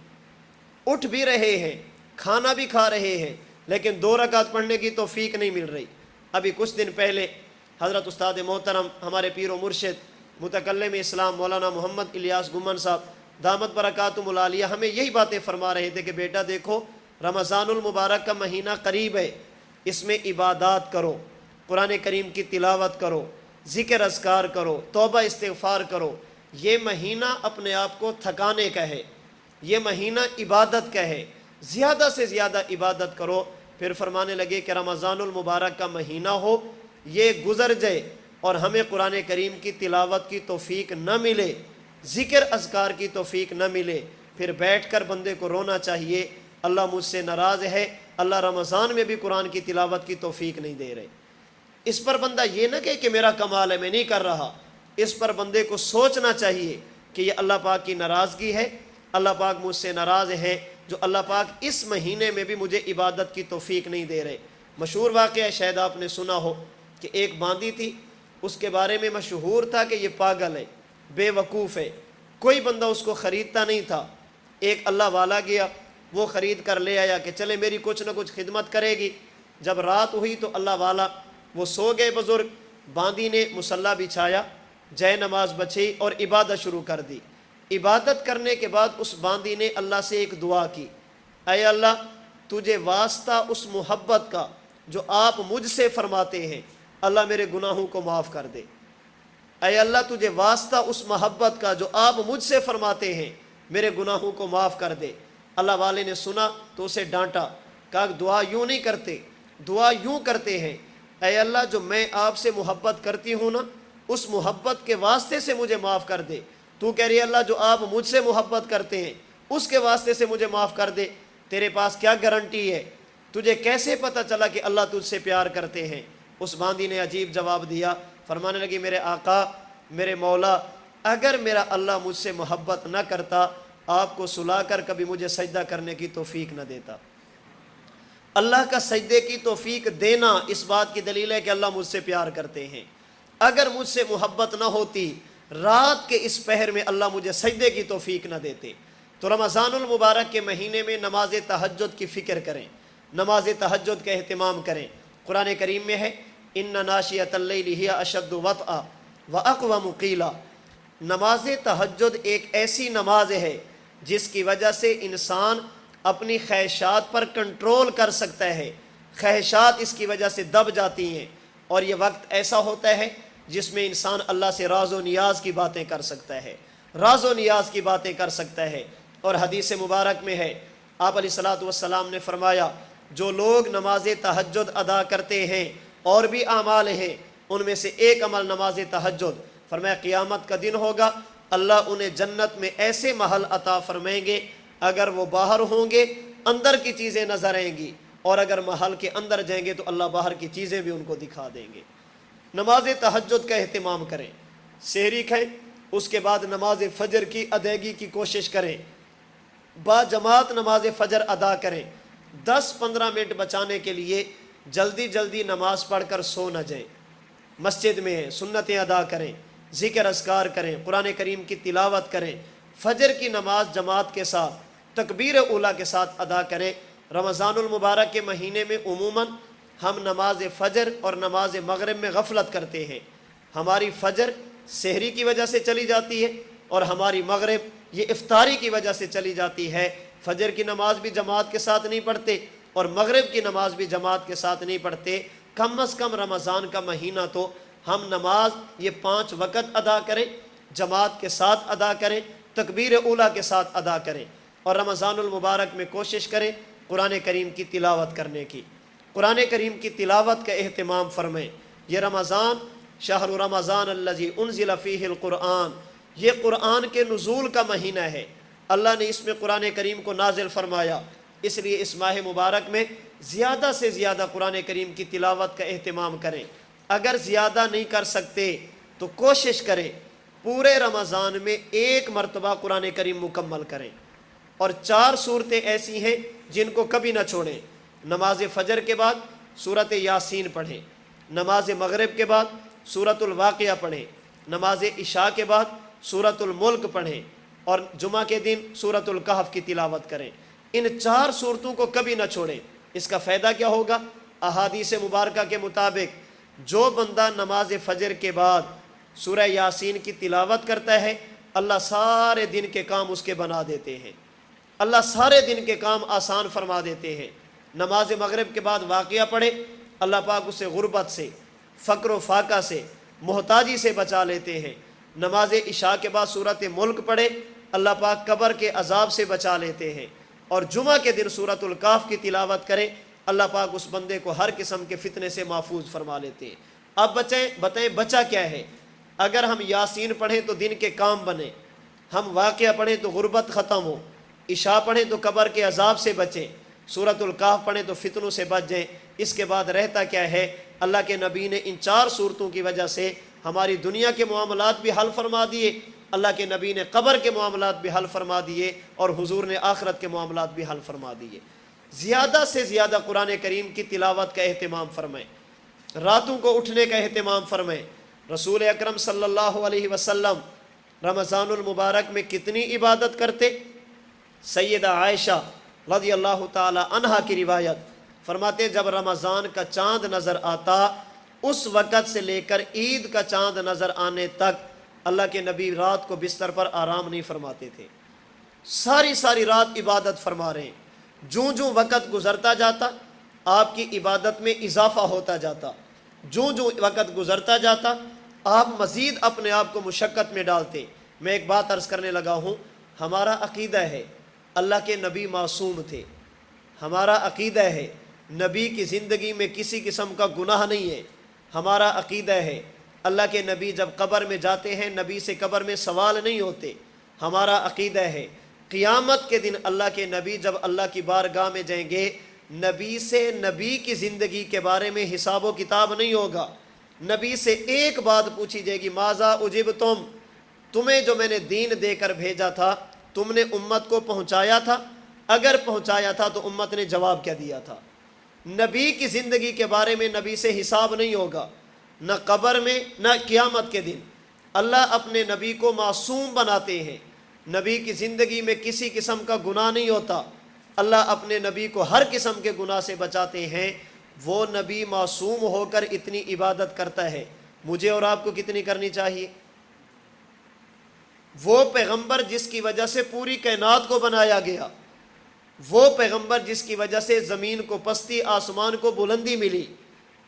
اٹھ بھی رہے ہیں، کھانا بھی کھا رہے ہیں، لیکن 2 رکعت پڑھنے کی توفیق نہیں مل رہی۔ ابھی کچھ دن پہلے حضرت استاد محترم ہمارے پیر و مرشد متکلم اسلام مولانا محمد الیاس گمن صاحب دامت برکاتہم العالیہ ہمیں یہی باتیں فرما رہے تھے کہ بیٹا دیکھو، رمضان المبارک کا مہینہ قریب ہے، اس میں عبادات کرو، قرآن کریم کی تلاوت کرو، ذکر اذکار کرو، توبہ استغفار کرو۔ یہ مہینہ اپنے آپ کو تھکانے کا ہے، یہ مہینہ عبادت کا ہے، زیادہ سے زیادہ عبادت کرو۔ پھر فرمانے لگے کہ رمضان المبارک کا مہینہ ہو، یہ گزر جائے اور ہمیں قرآن کریم کی تلاوت کی توفیق نہ ملے، ذکر اذکار کی توفیق نہ ملے، پھر بیٹھ کر بندے کو رونا چاہیے، اللہ مجھ سے ناراض ہے، اللہ رمضان میں بھی قرآن کی تلاوت کی توفیق نہیں دے رہے۔ اس پر بندہ یہ نہ کہے کہ میرا کمال ہے میں نہیں کر رہا، اس پر بندے کو سوچنا چاہیے کہ یہ اللہ پاک کی ناراضگی ہے، اللہ پاک مجھ سے ناراض ہے جو اللہ پاک اس مہینے میں بھی مجھے عبادت کی توفیق نہیں دے رہے۔ مشہور واقعہ شاید آپ نے سنا ہو کہ ایک باندی تھی، اس کے بارے میں مشہور تھا کہ یہ پاگل ہے، بے وقوف ہے، کوئی بندہ اس کو خریدتا نہیں تھا۔ ایک اللہ والا گیا، وہ خرید کر لے آیا کہ چلے میری کچھ نہ کچھ خدمت کرے گی۔ جب رات ہوئی تو اللہ والا وہ سو گئے بزرگ، باندی نے مصلی بچھایا، جے نماز بچھی اور عبادت شروع کر دی۔ عبادت کرنے کے بعد اس باندی نے اللہ سے ایک دعا کی، اے اللہ تجھے واسطہ اس محبت کا جو آپ مجھ سے فرماتے ہیں، اللہ میرے گناہوں کو معاف کر دے۔ اے اللہ تجھے واسطہ اس محبت کا جو آپ مجھ سے فرماتے ہیں، میرے گناہوں کو معاف کر دے۔ اللہ والے نے سنا تو اسے ڈانٹا، کہا دعا یوں نہیں کرتے، دعا یوں کرتے ہیں، اے اللہ جو میں آپ سے محبت کرتی ہوں نا، اس محبت کے واسطے سے مجھے معاف کر دے۔ تو کہہ رہی ہے اللہ جو آپ مجھ سے محبت کرتے ہیں اس کے واسطے سے مجھے معاف کر دے، تیرے پاس کیا گارنٹی ہے؟ تجھے کیسے پتہ چلا کہ اللہ تجھ سے پیار کرتے ہیں؟ اس باندی نے عجیب جواب دیا، فرمانے لگی میرے آقا، میرے مولا، اگر میرا اللہ مجھ سے محبت نہ کرتا آپ کو سلا کر کبھی مجھے سجدہ کرنے کی توفیق نہ دیتا۔ اللہ کا سجدے کی توفیق دینا اس بات کی دلیل ہے کہ اللہ مجھ سے پیار کرتے ہیں۔ اگر مجھ سے محبت نہ ہوتی رات کے اس پہر میں اللہ مجھے سجدے کی توفیق نہ دیتے۔ تو رمضان المبارک کے مہینے میں نماز تہجد کی فکر کریں، نماز تہجد کا اہتمام کریں۔ قرآن کریم میں ہے ان ناشئۃ اللیل ہی اشد وطئا واقوم قیلا۔ نماز تہجد ایک ایسی نماز ہے جس کی وجہ سے انسان اپنی خواہشات پر کنٹرول کر سکتا ہے، خواہشات اس کی وجہ سے دب جاتی ہیں، اور یہ وقت ایسا ہوتا ہے جس میں انسان اللہ سے راز و نیاز کی باتیں کر سکتا ہے، راز و نیاز کی باتیں کر سکتا ہے۔ اور حدیث مبارک میں ہے آپ علیہ الصلوۃ والسلام نے فرمایا جو لوگ نماز تہجد ادا کرتے ہیں اور بھی اعمال ہیں، ان میں سے ایک عمل نماز تہجد، فرمایا قیامت کا دن ہوگا اللہ انہیں جنت میں ایسے محل عطا فرمائیں گے، اگر وہ باہر ہوں گے اندر کی چیزیں نظر آئیں گی، اور اگر محل کے اندر جائیں گے تو اللہ باہر کی چیزیں بھی ان کو دکھا دیں گے۔ نماز تہجد کا اہتمام کریں، سحری کھائیں، اس کے بعد نماز فجر کی ادائیگی کی کوشش کریں، با جماعت نماز فجر ادا کریں۔ 10-15 منٹ بچانے کے لیے جلدی جلدی نماز پڑھ کر سو نہ جائیں، مسجد میں سنتیں ادا کریں، ذکر اذکار کریں، قرآن کریم کی تلاوت کریں، فجر کی نماز جماعت کے ساتھ تکبیر اولیٰ کے ساتھ ادا کریں۔ رمضان المبارک کے مہینے میں عموماً ہم نماز فجر اور نماز مغرب میں غفلت کرتے ہیں، ہماری فجر سحری کی وجہ سے چلی جاتی ہے اور ہماری مغرب یہ افطاری کی وجہ سے چلی جاتی ہے۔ فجر کی نماز بھی جماعت کے ساتھ نہیں پڑھتے اور مغرب کی نماز بھی جماعت کے ساتھ نہیں پڑھتے۔ کم از کم رمضان کا مہینہ تو ہم نماز یہ 5 وقت ادا کریں، جماعت کے ساتھ ادا کریں، تکبیر اولیٰ کے ساتھ ادا کریں، اور رمضان المبارک میں کوشش کریں قرآن کریم کی تلاوت کرنے کی، قرآن کریم کی تلاوت کا اہتمام فرمائیں۔ یہ رمضان شہر رمضان الذی انزل فیہ القرآن، یہ قرآن کے نزول کا مہینہ ہے، اللہ نے اس میں قرآن کریم کو نازل فرمایا، اس لیے اس ماہ مبارک میں زیادہ سے زیادہ قرآن کریم کی تلاوت کا اہتمام کریں۔ اگر زیادہ نہیں کر سکتے تو کوشش کریں پورے رمضان میں 1 مرتبہ قرآن کریم مکمل کریں، اور 4 صورتیں ایسی ہیں جن کو کبھی نہ چھوڑیں۔ نماز فجر کے بعد سورۃ یاسین پڑھیں، نماز مغرب کے بعد سورۃ الواقعہ پڑھیں، نماز عشاء کے بعد سورۃ الملک پڑھیں، اور جمعہ کے دن سورۃ الکہف کی تلاوت کریں۔ ان 4 صورتوں کو کبھی نہ چھوڑیں۔ اس کا فائدہ کیا ہوگا؟ احادیث مبارکہ کے مطابق جو بندہ نماز فجر کے بعد سورہ یاسین کی تلاوت کرتا ہے، اللہ سارے دن کے کام اس کے بنا دیتے ہیں، اللہ سارے دن کے کام آسان فرما دیتے ہیں۔ نماز مغرب کے بعد واقعہ پڑھے، اللہ پاک اسے غربت سے، فقر و فاقہ سے، محتاجی سے بچا لیتے ہیں۔ نماز عشاء کے بعد سورۃ ملک پڑھے، اللہ پاک قبر کے عذاب سے بچا لیتے ہیں، اور جمعہ کے دن سورۃ الکہف کی تلاوت کرے، اللہ پاک اس بندے کو ہر قسم کے فتنے سے محفوظ فرما لیتے ہیں۔ اب بتائیں بچا کیا ہے؟ اگر ہم یاسین پڑھیں تو دن کے کام بنے، ہم واقعہ پڑھیں تو غربت ختم ہو، عشاء پڑھیں تو قبر کے عذاب سے بچیں، سورۃ الکہف پڑھیں تو فتنوں سے بچ جائیں۔ اس کے بعد رہتا کیا ہے؟ اللہ کے نبی نے ان 4 صورتوں کی وجہ سے ہماری دنیا کے معاملات بھی حل فرما دیے، اللہ کے نبی نے قبر کے معاملات بھی حل فرما دیے، اور حضور نے آخرت کے معاملات بھی حل فرما دیے۔ زیادہ سے زیادہ قرآن کریم کی تلاوت کا اہتمام فرمائیں، راتوں کو اٹھنے کا اہتمام فرمائیں۔ رسول اکرم صلی اللہ علیہ وسلم رمضان المبارک میں کتنی عبادت کرتے؟ سیدہ عائشہ رضی اللہ تعالی عنہا کی روایت فرماتے جب رمضان کا چاند نظر آتا، اس وقت سے لے کر عید کا چاند نظر آنے تک اللہ کے نبی رات کو بستر پر آرام نہیں فرماتے تھے، ساری رات عبادت فرما رہے ہیں۔ جوں وقت گزرتا جاتا آپ کی عبادت میں اضافہ ہوتا جاتا، جوں وقت گزرتا جاتا آپ مزید اپنے آپ کو مشقت میں ڈالتے۔ میں ایک بات عرض کرنے لگا ہوں، ہمارا عقیدہ ہے اللہ کے نبی معصوم تھے، ہمارا عقیدہ ہے نبی کی زندگی میں کسی قسم کا گناہ نہیں ہے، ہمارا عقیدہ ہے اللہ کے نبی جب قبر میں جاتے ہیں نبی سے قبر میں سوال نہیں ہوتے، ہمارا عقیدہ ہے قیامت کے دن اللہ کے نبی جب اللہ کی بارگاہ میں جائیں گے، نبی سے نبی کی زندگی کے بارے میں حساب و کتاب نہیں ہوگا، نبی سے ایک بات پوچھی جائے گی، ماذا اجبتم، تمہیں جو میں نے دین دے کر بھیجا تھا تم نے امت کو پہنچایا تھا؟ اگر پہنچایا تھا تو امت نے جواب کیا دیا تھا؟ نبی کی زندگی کے بارے میں نبی سے حساب نہیں ہوگا، نہ قبر میں نہ قیامت کے دن۔ اللہ اپنے نبی کو معصوم بناتے ہیں، نبی کی زندگی میں کسی قسم کا گناہ نہیں ہوتا، اللہ اپنے نبی کو ہر قسم کے گناہ سے بچاتے ہیں۔ وہ نبی معصوم ہو کر اتنی عبادت کرتا ہے، مجھے اور آپ کو کتنی کرنی چاہیے؟ وہ پیغمبر جس کی وجہ سے پوری کائنات کو بنایا گیا، وہ پیغمبر جس کی وجہ سے زمین کو پستی، آسمان کو بلندی ملی،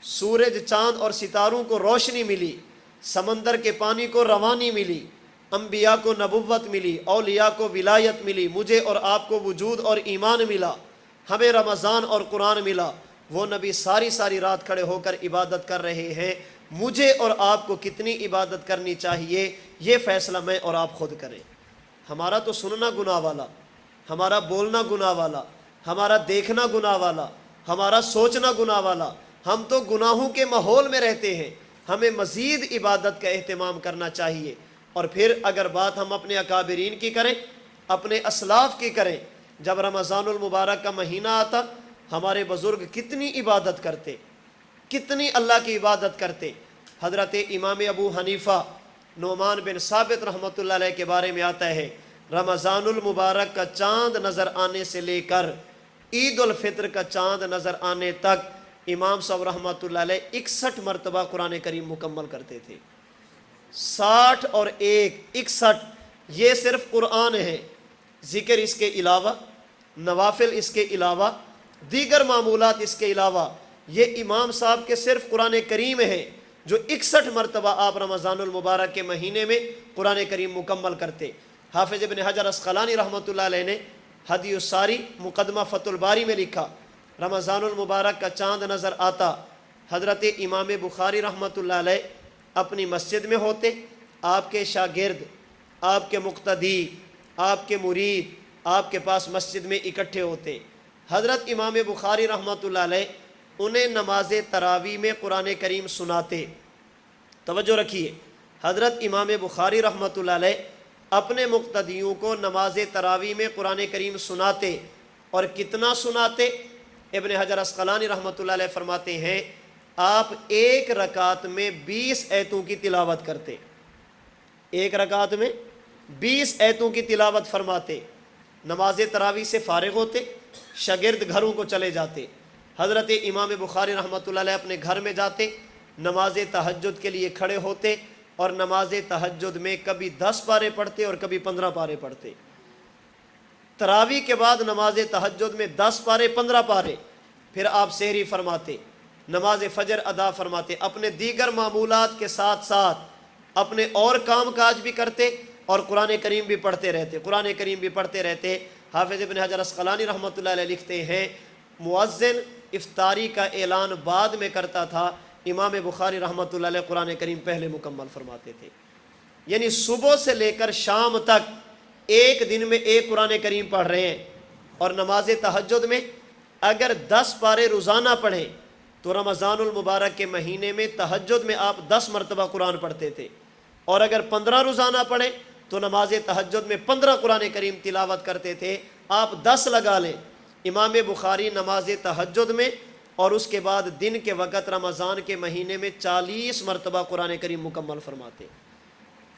سورج چاند اور ستاروں کو روشنی ملی، سمندر کے پانی کو روانی ملی، انبیاء کو نبوت ملی، اولیاء کو ولایت ملی، مجھے اور آپ کو وجود اور ایمان ملا، ہمیں رمضان اور قرآن ملا۔ وہ نبی ساری رات کھڑے ہو کر عبادت کر رہے ہیں، مجھے اور آپ کو کتنی عبادت کرنی چاہیے یہ فیصلہ میں اور آپ خود کریں۔ ہمارا تو سننا گناہ والا، ہمارا بولنا گناہ والا، ہمارا دیکھنا گناہ والا، ہمارا سوچنا گناہ والا، ہم تو گناہوں کے ماحول میں رہتے ہیں۔ ہمیں مزید عبادت کا اہتمام کرنا چاہیے۔ اور پھر اگر بات ہم اپنے اکابرین کی کریں، اپنے اسلاف کی کریں، جب رمضان المبارک کا مہینہ آتا ہمارے بزرگ کتنی عبادت کرتے، کتنی اللہ کی عبادت کرتے۔ حضرت امام ابو حنیفہ نعمان بن ثابت رحمۃ اللہ علیہ کے بارے میں آتا ہے، رمضان المبارک کا چاند نظر آنے سے لے کر عید الفطر کا چاند نظر آنے تک امام صاحب رحمۃ اللہ علیہ 61 مرتبہ قرآن کریم مکمل کرتے تھے۔ 60 اور 1 61 یہ صرف قرآن ہے، ذکر اس کے علاوہ، نوافل اس کے علاوہ، دیگر معمولات اس کے علاوہ، یہ امام صاحب کے صرف قرآن کریم ہے جو 61 مرتبہ آپ رمضان المبارک کے مہینے میں قرآن کریم مکمل کرتے۔ حافظ ابن حجر عسقلانی رحمۃ اللہ علیہ نے ہدی الساری مقدمہ فتح الباری میں لکھا، رمضان المبارک کا چاند نظر آتا، حضرت امام بخاری رحمۃ اللہ علیہ اپنی مسجد میں ہوتے، آپ کے شاگرد، آپ کے مقتدی، آپ کے مرید آپ کے پاس مسجد میں اکٹھے ہوتے، حضرت امام بخاری رحمۃ اللہ علیہ انہیں نماز تراویح میں قرآن کریم سناتے۔ توجہ رکھیے، حضرت امام بخاری رحمۃ اللہ علیہ اپنے مقتدیوں کو نماز تراویح میں قرآن کریم سناتے، اور کتنا سناتے؟ ابن حجر عسقلانی رحمۃ اللہ علیہ فرماتے ہیں آپ ایک رکعت میں 20 آیتوں کی تلاوت کرتے، ایک رکعت میں 20 آیتوں کی تلاوت فرماتے۔ نماز تراویح سے فارغ ہوتے، شاگرد گھروں کو چلے جاتے، حضرت امام بخاری رحمۃ اللہ علیہ اپنے گھر میں جاتے، نماز تہجد کے لیے کھڑے ہوتے، اور نماز تہجد میں کبھی 10 پارے پڑھتے اور کبھی 15 پارے پڑھتے۔ تراویح کے بعد نماز تہجد میں 10 پارے 15 پارے، پھر آپ سحری فرماتے، نماز فجر ادا فرماتے، اپنے دیگر معمولات کے ساتھ ساتھ اپنے اور کام کاج بھی کرتے اور قرآن کریم بھی پڑھتے رہتے، قرآن کریم بھی پڑھتے رہتے۔ حافظ ابن حجر عسقلانی رحمۃ اللہ علیہ لکھتے ہیں مؤذن افطاری کا اعلان بعد میں کرتا تھا، امام بخاری رحمۃ اللہ علیہ قرآن کریم پہلے مکمل فرماتے تھے۔ یعنی صبح سے لے کر شام تک ایک دن میں ایک قرآن کریم پڑھ رہے ہیں، اور نماز تہجد میں اگر 10 پارے روزانہ پڑھیں تو رمضان المبارک کے مہینے میں تہجد میں آپ 10 مرتبہ قرآن پڑھتے تھے، اور اگر 15 روزانہ پڑھیں تو نماز تہجد میں 15 قرآن کریم تلاوت کرتے تھے۔ آپ 10 لگا لیں، امام بخاری نماز تہجد میں اور اس کے بعد دن کے وقت رمضان کے مہینے میں 40 مرتبہ قرآن کریم مکمل فرماتے،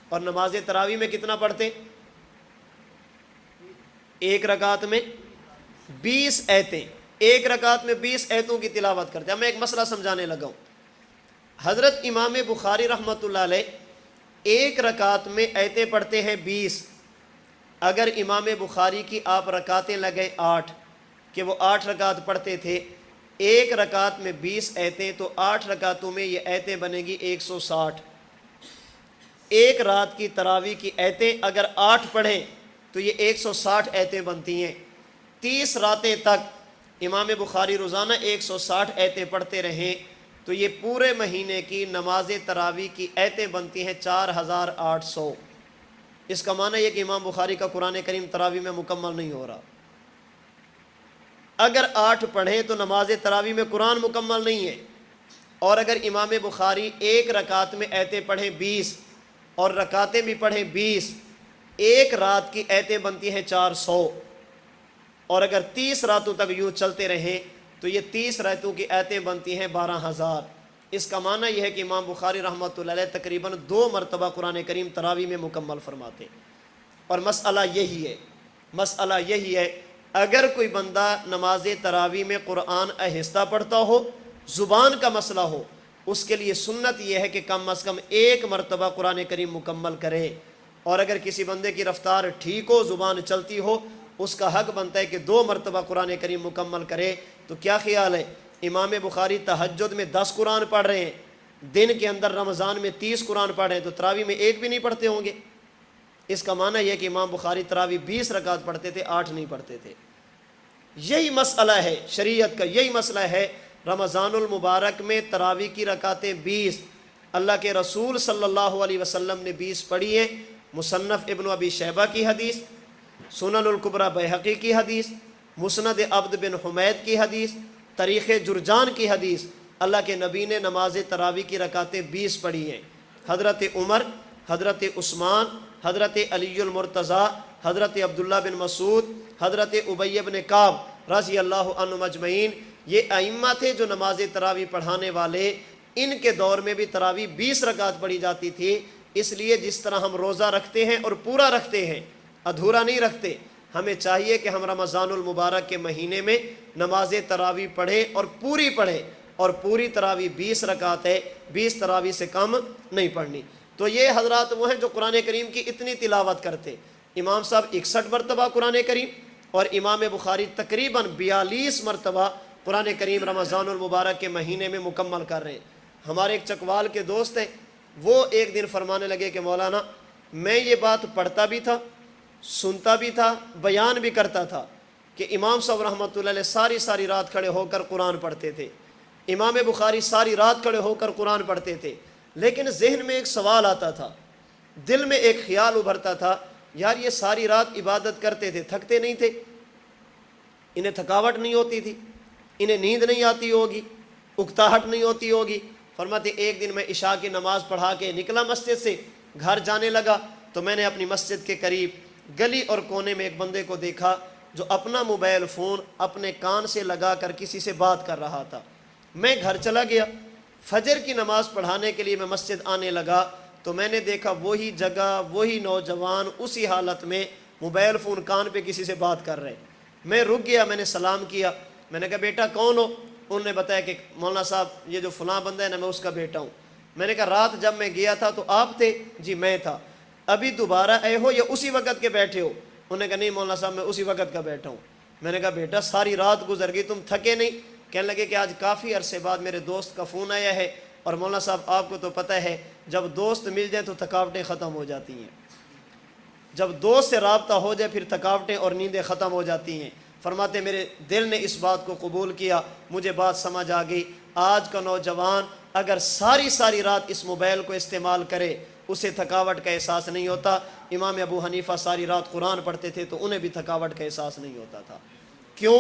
اور نماز تراویح میں کتنا پڑھتے؟ ایک رکعت میں 20 آیتیں، ایک رکعت میں 20 آیتوں کی تلاوت کرتے۔ اب میں ایک مسئلہ سمجھانے لگا ہوں۔ حضرت امام بخاری رحمۃ اللہ علیہ ایک رکعت میں آیتیں پڑھتے ہیں 20، اگر امام بخاری کی آپ رکعتیں لگے 8 کہ وہ 8 رکعت پڑھتے تھے، ایک رکعت میں 20 آیتیں، تو 8 رکعتوں میں یہ آیتیں بنے گی 160۔ ایک رات کی تراویح کی آیتیں اگر 8 پڑھیں تو یہ 160 آیتیں بنتی ہیں۔ 30 راتیں تک امام بخاری روزانہ 160 آیتیں پڑھتے رہیں تو یہ پورے مہینے کی نماز تراویح کی آیتیں بنتی ہیں 4800۔ اس کا معنی یہ کہ امام بخاری کا قرآن کریم تراویح میں مکمل نہیں ہو رہا۔ اگر 8 پڑھیں تو نماز تراویح میں قرآن مکمل نہیں ہے، اور اگر امام بخاری ایک رکعت میں آیتیں پڑھیں 20 اور رکعتیں بھی پڑھیں 20، ایک رات کی آیتیں بنتی ہیں 400، اور اگر 30 راتوں تک یوں چلتے رہیں تو یہ 30 راتوں کی آیتیں بنتی ہیں 12000۔ اس کا معنی یہ ہے کہ امام بخاری رحمۃ اللہ علیہ تقریباً 2 مرتبہ قرآن کریم تراویح میں مکمل فرماتے۔ اور مسئلہ یہی ہے اگر کوئی بندہ نماز تراویح میں قرآن آہستہ پڑھتا ہو، زبان کا مسئلہ ہو، اس کے لیے سنت یہ ہے کہ کم از کم 1 مرتبہ قرآن کریم مکمل کرے، اور اگر کسی بندے کی رفتار ٹھیک ہو، زبان چلتی ہو، اس کا حق بنتا ہے کہ 2 مرتبہ قرآن کریم مکمل کرے۔ تو کیا خیال ہے، امام بخاری تہجد میں 10 قرآن پڑھ رہے ہیں، دن کے اندر رمضان میں 30 قرآن پڑھ رہے ہیں، تو تراویح میں 1 بھی نہیں پڑھتے ہوں گے؟ اس کا معنی یہ کہ امام بخاری تراویح 20 رکعت پڑھتے تھے، 8 نہیں پڑھتے تھے۔ یہی مسئلہ ہے شریعت کا، یہی مسئلہ ہے رمضان المبارک میں تراویح کی رکعتیں 20، اللہ کے رسول صلی اللہ علیہ وسلم نے 20 پڑھی ہیں۔ مصنف ابن ابی شیبہ کی حدیث، سنن الکبریٰ بیہقی کی حدیث، مسند عبد بن حمید کی حدیث، تاریخ جرجان کی حدیث، اللہ کے نبی نے نماز تراویح کی رکعتیں 20 پڑھی ہیں۔ حضرت عمر، حضرت عثمان، حضرت علی المرتضیٰ، حضرت عبداللہ بن مسعود، حضرت ابی بن کعب رضی اللہ عنہم اجمعین، یہ ائمہ تھے جو نماز تراویح پڑھانے والے۔ ان کے دور میں بھی تراویح 20 رکعت پڑھی جاتی تھی۔ اس لیے جس طرح ہم روزہ رکھتے ہیں اور پورا رکھتے ہیں، ادھورا نہیں رکھتے، ہمیں چاہیے کہ ہم رمضان المبارک کے مہینے میں نماز تراویح پڑھیں اور پوری پڑھیں، اور پوری تراویح 20 رکعت ہے، 20 تراویح سے کم نہیں پڑھنی۔ تو یہ حضرات وہ ہیں جو قرآن کریم کی اتنی تلاوت کرتے. امام صاحب 61 مرتبہ قرآن کریم اور امام بخاری تقریباً 42 مرتبہ قرآن کریم رمضان المبارک کے مہینے میں مکمل کر رہے ہیں. ہمارے ایک چکوال کے دوست ہیں, وہ ایک دن فرمانے لگے کہ مولانا میں یہ بات پڑھتا بھی تھا, سنتا بھی تھا, بیان بھی کرتا تھا کہ امام صاحب رحمۃ اللہ علیہ ساری رات کھڑے ہو کر قرآن پڑھتے تھے, امام بخاری ساری رات کھڑے ہو کر قرآن پڑھتے تھے, لیکن ذہن میں ایک سوال آتا تھا, دل میں ایک خیال ابھرتا تھا, یار یہ ساری رات عبادت کرتے تھے, تھکتے نہیں تھے, انہیں تھکاوٹ نہیں ہوتی تھی, انہیں نیند نہیں آتی ہوگی, اکتاہٹ نہیں ہوتی ہوگی. فرماتے ایک دن میں عشاء کی نماز پڑھا کے نکلا مسجد سے, گھر جانے لگا تو میں نے اپنی مسجد کے قریب گلی اور کونے میں ایک بندے کو دیکھا جو اپنا موبائل فون اپنے کان سے لگا کر کسی سے بات کر رہا تھا. میں گھر چلا گیا, فجر کی نماز پڑھانے کے لیے میں مسجد آنے لگا تو میں نے دیکھا وہی جگہ, وہی نوجوان اسی حالت میں موبائل فون کان پہ کسی سے بات کر رہے. میں رک گیا, میں نے سلام کیا, میں نے کہا بیٹا کون ہو؟ انہوں نے بتایا کہ مولانا صاحب یہ جو فلاں بندہ ہے نا میں اس کا بیٹا ہوں. میں نے کہا رات جب میں گیا تھا تو آپ تھے؟ جی میں تھا. ابھی دوبارہ آئے ہو یا اسی وقت کے بیٹھے ہو؟ انہوں نے کہا نہیں مولانا صاحب میں اسی وقت کا بیٹھا ہوں. میں نے کہا بیٹا ساری رات گزر گئی, تم تھکے نہیں؟ کہنے لگے کہ آج کافی عرصے بعد میرے دوست کا فون آیا ہے, اور مولانا صاحب آپ کو تو پتہ ہے جب دوست مل جائیں تو تھکاوٹیں ختم ہو جاتی ہیں, جب دوست سے رابطہ ہو جائے پھر تھکاوٹیں اور نیندیں ختم ہو جاتی ہیں. فرماتے میرے دل نے اس بات کو قبول کیا, مجھے بات سمجھ آ گئی, آج کا نوجوان اگر ساری رات اس موبائل کو استعمال کرے اسے تھکاوٹ کا احساس نہیں ہوتا. امام ابو حنیفہ ساری رات قرآن پڑھتے تھے تو انہیں بھی تھکاوٹ کا احساس نہیں ہوتا تھا. کیوں؟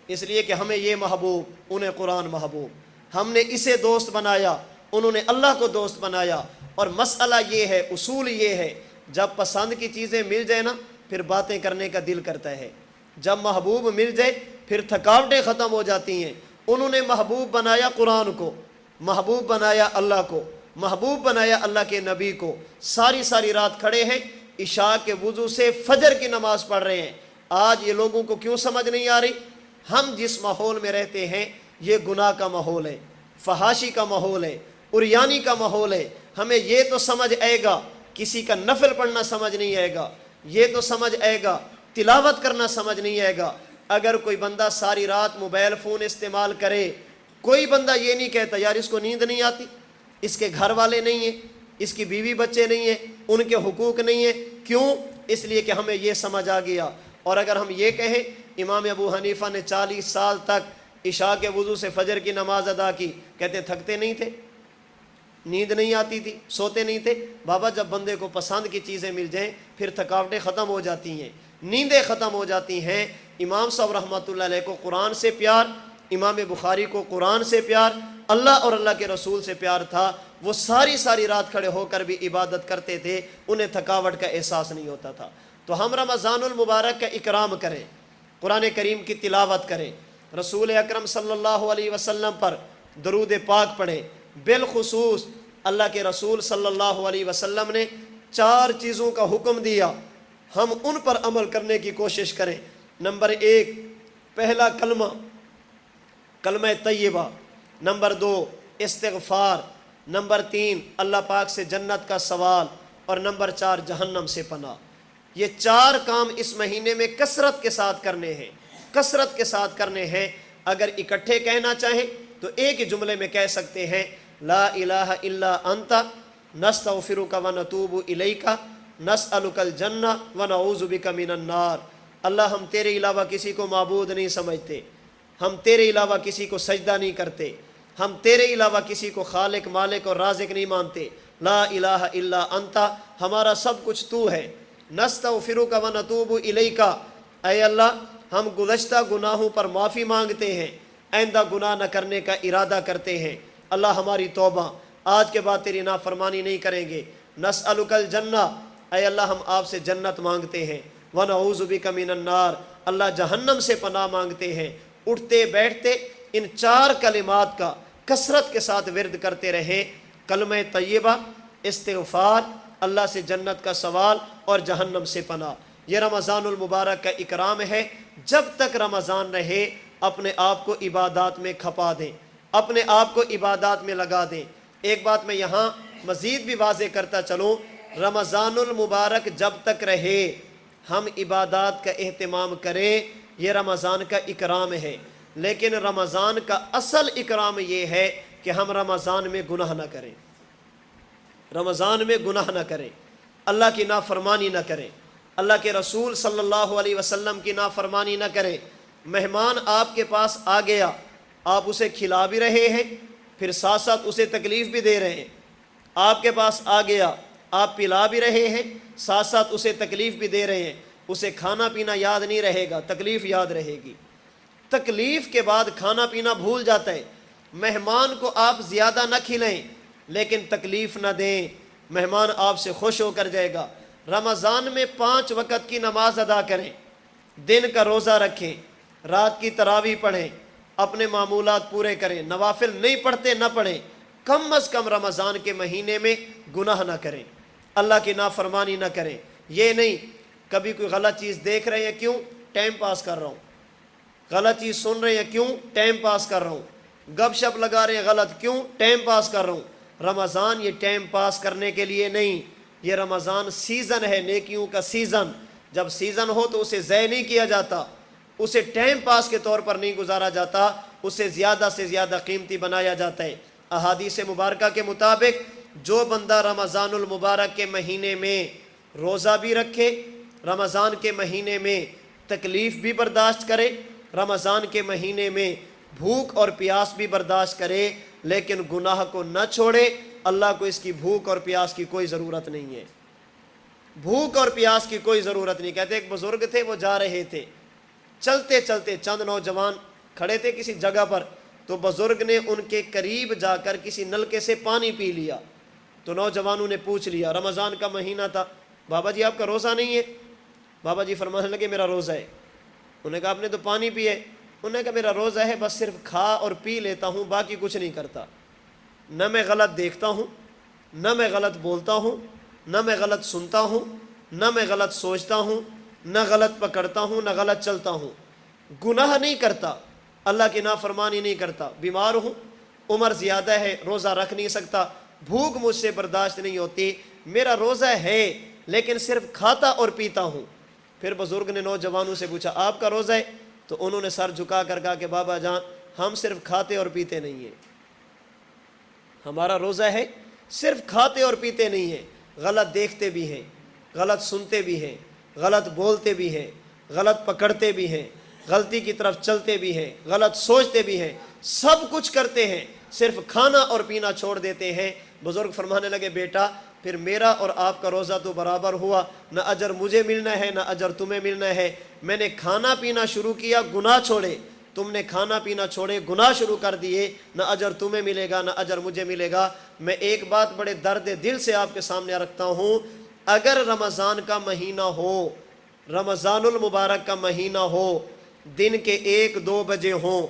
اس لیے کہ ہمیں یہ محبوب, انہیں قرآن محبوب, ہم نے اسے دوست بنایا, انہوں نے اللہ کو دوست بنایا. اور مسئلہ یہ ہے, اصول یہ ہے, جب پسند کی چیزیں مل جائے نا پھر باتیں کرنے کا دل کرتا ہے, جب محبوب مل جائے پھر تھکاوٹیں ختم ہو جاتی ہیں. انہوں نے محبوب بنایا قرآن کو, محبوب بنایا اللہ کو, محبوب بنایا اللہ کے نبی کو. ساری رات کھڑے ہیں, عشاء کے وضو سے فجر کی نماز پڑھ رہے ہیں. آج یہ لوگوں کو کیوں سمجھ نہیں آ رہی؟ ہم جس ماحول میں رہتے ہیں یہ گناہ کا ماحول ہے, فحاشی کا ماحول ہے, عریانی کا ماحول ہے. ہمیں یہ تو سمجھ آئے گا, کسی کا نفل پڑھنا سمجھ نہیں آئے گا, یہ تو سمجھ آئے گا, تلاوت کرنا سمجھ نہیں آئے گا. اگر کوئی بندہ ساری رات موبائل فون استعمال کرے, کوئی بندہ یہ نہیں کہتا یار اس کو نیند نہیں آتی, اس کے گھر والے نہیں ہیں, اس کی بیوی بچے نہیں ہیں, ان کے حقوق نہیں ہیں. کیوں؟ اس لیے کہ ہمیں یہ سمجھ آ گیا. اور اگر ہم یہ کہیں امام ابو حنیفہ نے 40 سال تک عشاء کے وضو سے فجر کی نماز ادا کی, کہتے تھکتے نہیں تھے, نیند نہیں آتی تھی, سوتے نہیں تھے. بابا جب بندے کو پسند کی چیزیں مل جائیں پھر تھکاوٹیں ختم ہو جاتی ہیں, نیندیں ختم ہو جاتی ہیں. امام صاحب رحمۃ اللہ علیہ کو قرآن سے پیار, امام بخاری کو قرآن سے پیار, اللہ اور اللہ کے رسول سے پیار تھا. وہ ساری رات کھڑے ہو کر بھی عبادت کرتے تھے, انہیں تھکاوٹ کا احساس نہیں ہوتا تھا. تو ہم رمضان المبارک کا اکرام کریں, قرآن کریم کی تلاوت کریں, رسول اکرم صلی اللہ علیہ وسلم پر درود پاک پڑھیں. بالخصوص اللہ کے رسول صلی اللہ علیہ وسلم نے 4 چیزوں کا حکم دیا, ہم ان پر عمل کرنے کی کوشش کریں. نمبر 1 پہلا کلمہ طیبہ, نمبر 2 استغفار, نمبر 3 اللہ پاک سے جنت کا سوال, اور نمبر 4 جہنم سے پناہ. یہ 4 کام اس مہینے میں کثرت کے ساتھ کرنے ہیں, کثرت کے ساتھ کرنے ہیں. اگر اکٹھے کہنا چاہیں تو ایک ہی جملے میں کہہ سکتے ہیں, لا الہ الا انت نستغفرک ونتوب الیک نسألک الجنہ ونعوذ بک من النار. اللہ ہم تیرے علاوہ کسی کو معبود نہیں سمجھتے, ہم تیرے علاوہ کسی کو سجدہ نہیں کرتے, ہم تیرے علاوہ کسی کو خالق مالک اور رازق نہیں مانتے. لا الہ الا انت, ہمارا سب کچھ تو ہے. نستغفرک ونتوب الیک, اے اللہ ہم گزشتہ گناہوں پر معافی مانگتے ہیں, آئندہ گناہ نہ کرنے کا ارادہ کرتے ہیں. اللہ ہماری توبہ, آج کے بعد تیری نافرمانی نہیں کریں گے. نسألک الجنہ, اے اللہ ہم آپ سے جنت مانگتے ہیں. ونعوذ بک من النار, اللہ جہنم سے پناہ مانگتے ہیں. اٹھتے بیٹھتے ان 4 کلمات کا کثرت کے ساتھ ورد کرتے رہیں, کلمہ طیبہ, استغفار, اللہ سے جنت کا سوال اور جہنم سے پناہ. یہ رمضان المبارک کا اکرام ہے. جب تک رمضان رہے اپنے آپ کو عبادات میں کھپا دیں, اپنے آپ کو عبادات میں لگا دیں. ایک بات میں یہاں مزید بھی واضح کرتا چلوں، رمضان المبارک جب تک رہے ہم عبادات کا اہتمام کریں، یہ رمضان کا اکرام ہے، لیکن رمضان کا اصل اکرام یہ ہے کہ ہم رمضان میں گناہ نہ کریں، رمضان میں گناہ نہ کریں، اللہ کی نافرمانی نہ کریں، اللہ کے رسول صلی اللہ علیہ وسلم کی نافرمانی نہ کریں۔ مہمان آپ کے پاس آ گیا، آپ اسے کھلا بھی رہے ہیں، پھر ساتھ ساتھ اسے تکلیف بھی دے رہے ہیں۔ آپ کے پاس آ گیا، آپ پلا بھی رہے ہیں، ساتھ ساتھ اسے تکلیف بھی دے رہے ہیں۔ اسے کھانا پینا یاد نہیں رہے گا، تکلیف یاد رہے گی۔ تکلیف کے بعد کھانا پینا بھول جاتا ہے۔ مہمان کو آپ زیادہ نہ کھلائیں لیکن تکلیف نہ دیں، مہمان آپ سے خوش ہو کر جائے گا۔ رمضان میں 5 وقت کی نماز ادا کریں، دن کا روزہ رکھیں، رات کی تراویح پڑھیں، اپنے معمولات پورے کریں، نوافل نہیں پڑھتے نہ پڑھیں، کم از کم رمضان کے مہینے میں گناہ نہ کریں، اللہ کی نافرمانی نہ کریں۔ یہ نہیں کبھی کوئی غلط چیز دیکھ رہے ہیں، کیوں؟ ٹائم پاس کر رہا ہوں۔ غلط چیز سن رہے ہیں، کیوں؟ ٹائم پاس کر رہا ہوں۔ گپ شپ لگا رہے ہیں، غلط، کیوں؟ ٹائم پاس کر رہا ہوں۔ رمضان یہ ٹائم پاس کرنے کے لیے نہیں، یہ رمضان سیزن ہے، نیکیوں کا سیزن۔ جب سیزن ہو تو اسے ضائع نہیں کیا جاتا، اسے ٹائم پاس کے طور پر نہیں گزارا جاتا، اسے زیادہ سے زیادہ قیمتی بنایا جاتا ہے۔ احادیث مبارکہ کے مطابق جو بندہ رمضان المبارک کے مہینے میں روزہ بھی رکھے، رمضان کے مہینے میں تکلیف بھی برداشت کرے، رمضان کے مہینے میں بھوک اور پیاس بھی برداشت کرے، لیکن گناہ کو نہ چھوڑے، اللہ کو اس کی بھوک اور پیاس کی کوئی ضرورت نہیں ہے، بھوک اور پیاس کی کوئی ضرورت نہیں۔ کہتے ایک بزرگ تھے، وہ جا رہے تھے، چلتے چلتے چند نوجوان کھڑے تھے کسی جگہ پر، تو بزرگ نے ان کے قریب جا کر کسی نلکے سے پانی پی لیا۔ تو نوجوانوں نے پوچھ لیا، رمضان کا مہینہ تھا، بابا جی آپ کا روزہ نہیں ہے؟ بابا جی فرمانے لگے میرا روزہ ہے۔ انہوں نے کہا آپ نے تو پانی پیے؟ انہوں نے کہا میرا روزہ ہے، بس صرف کھا اور پی لیتا ہوں، باقی کچھ نہیں کرتا، نہ میں غلط دیکھتا ہوں، نہ میں غلط بولتا ہوں، نہ میں غلط سنتا ہوں، نہ میں غلط سوچتا ہوں، نہ غلط پکڑتا ہوں، نہ غلط چلتا ہوں، گناہ نہیں کرتا، اللہ کی نافرمانی نہیں کرتا، بیمار ہوں، عمر زیادہ ہے، روزہ رکھ نہیں سکتا، بھوک مجھ سے برداشت نہیں ہوتی، میرا روزہ ہے لیکن صرف کھاتا اور پیتا ہوں۔ پھر بزرگ نے نوجوانوں سے پوچھا آپ کا روزہ ہے؟ تو انہوں نے سر جھکا کر کہا کہ بابا جان ہم صرف کھاتے اور پیتے نہیں ہیں، ہمارا روزہ ہے صرف کھاتے اور پیتے نہیں ہیں، غلط دیکھتے بھی ہیں، غلط سنتے بھی ہیں، غلط بولتے بھی ہیں، غلط پکڑتے بھی ہیں، غلطی کی طرف چلتے بھی ہیں، غلط سوچتے بھی ہیں، سب کچھ کرتے ہیں، صرف کھانا اور پینا چھوڑ دیتے ہیں۔ بزرگ فرمانے لگے بیٹا پھر میرا اور آپ کا روزہ تو برابر ہوا، نہ اجر مجھے ملنا ہے نہ اجر تمہیں ملنا ہے۔ میں نے کھانا پینا شروع کیا، گناہ چھوڑے، تم نے کھانا پینا چھوڑے، گناہ شروع کر دیے، نہ اجر تمہیں ملے گا نہ اجر مجھے ملے گا۔ میں ایک بات بڑے درد دل سے آپ کے سامنے رکھتا ہوں، اگر رمضان کا مہینہ ہو، رمضان المبارک کا مہینہ ہو، دن کے 1-2 بجے ہوں،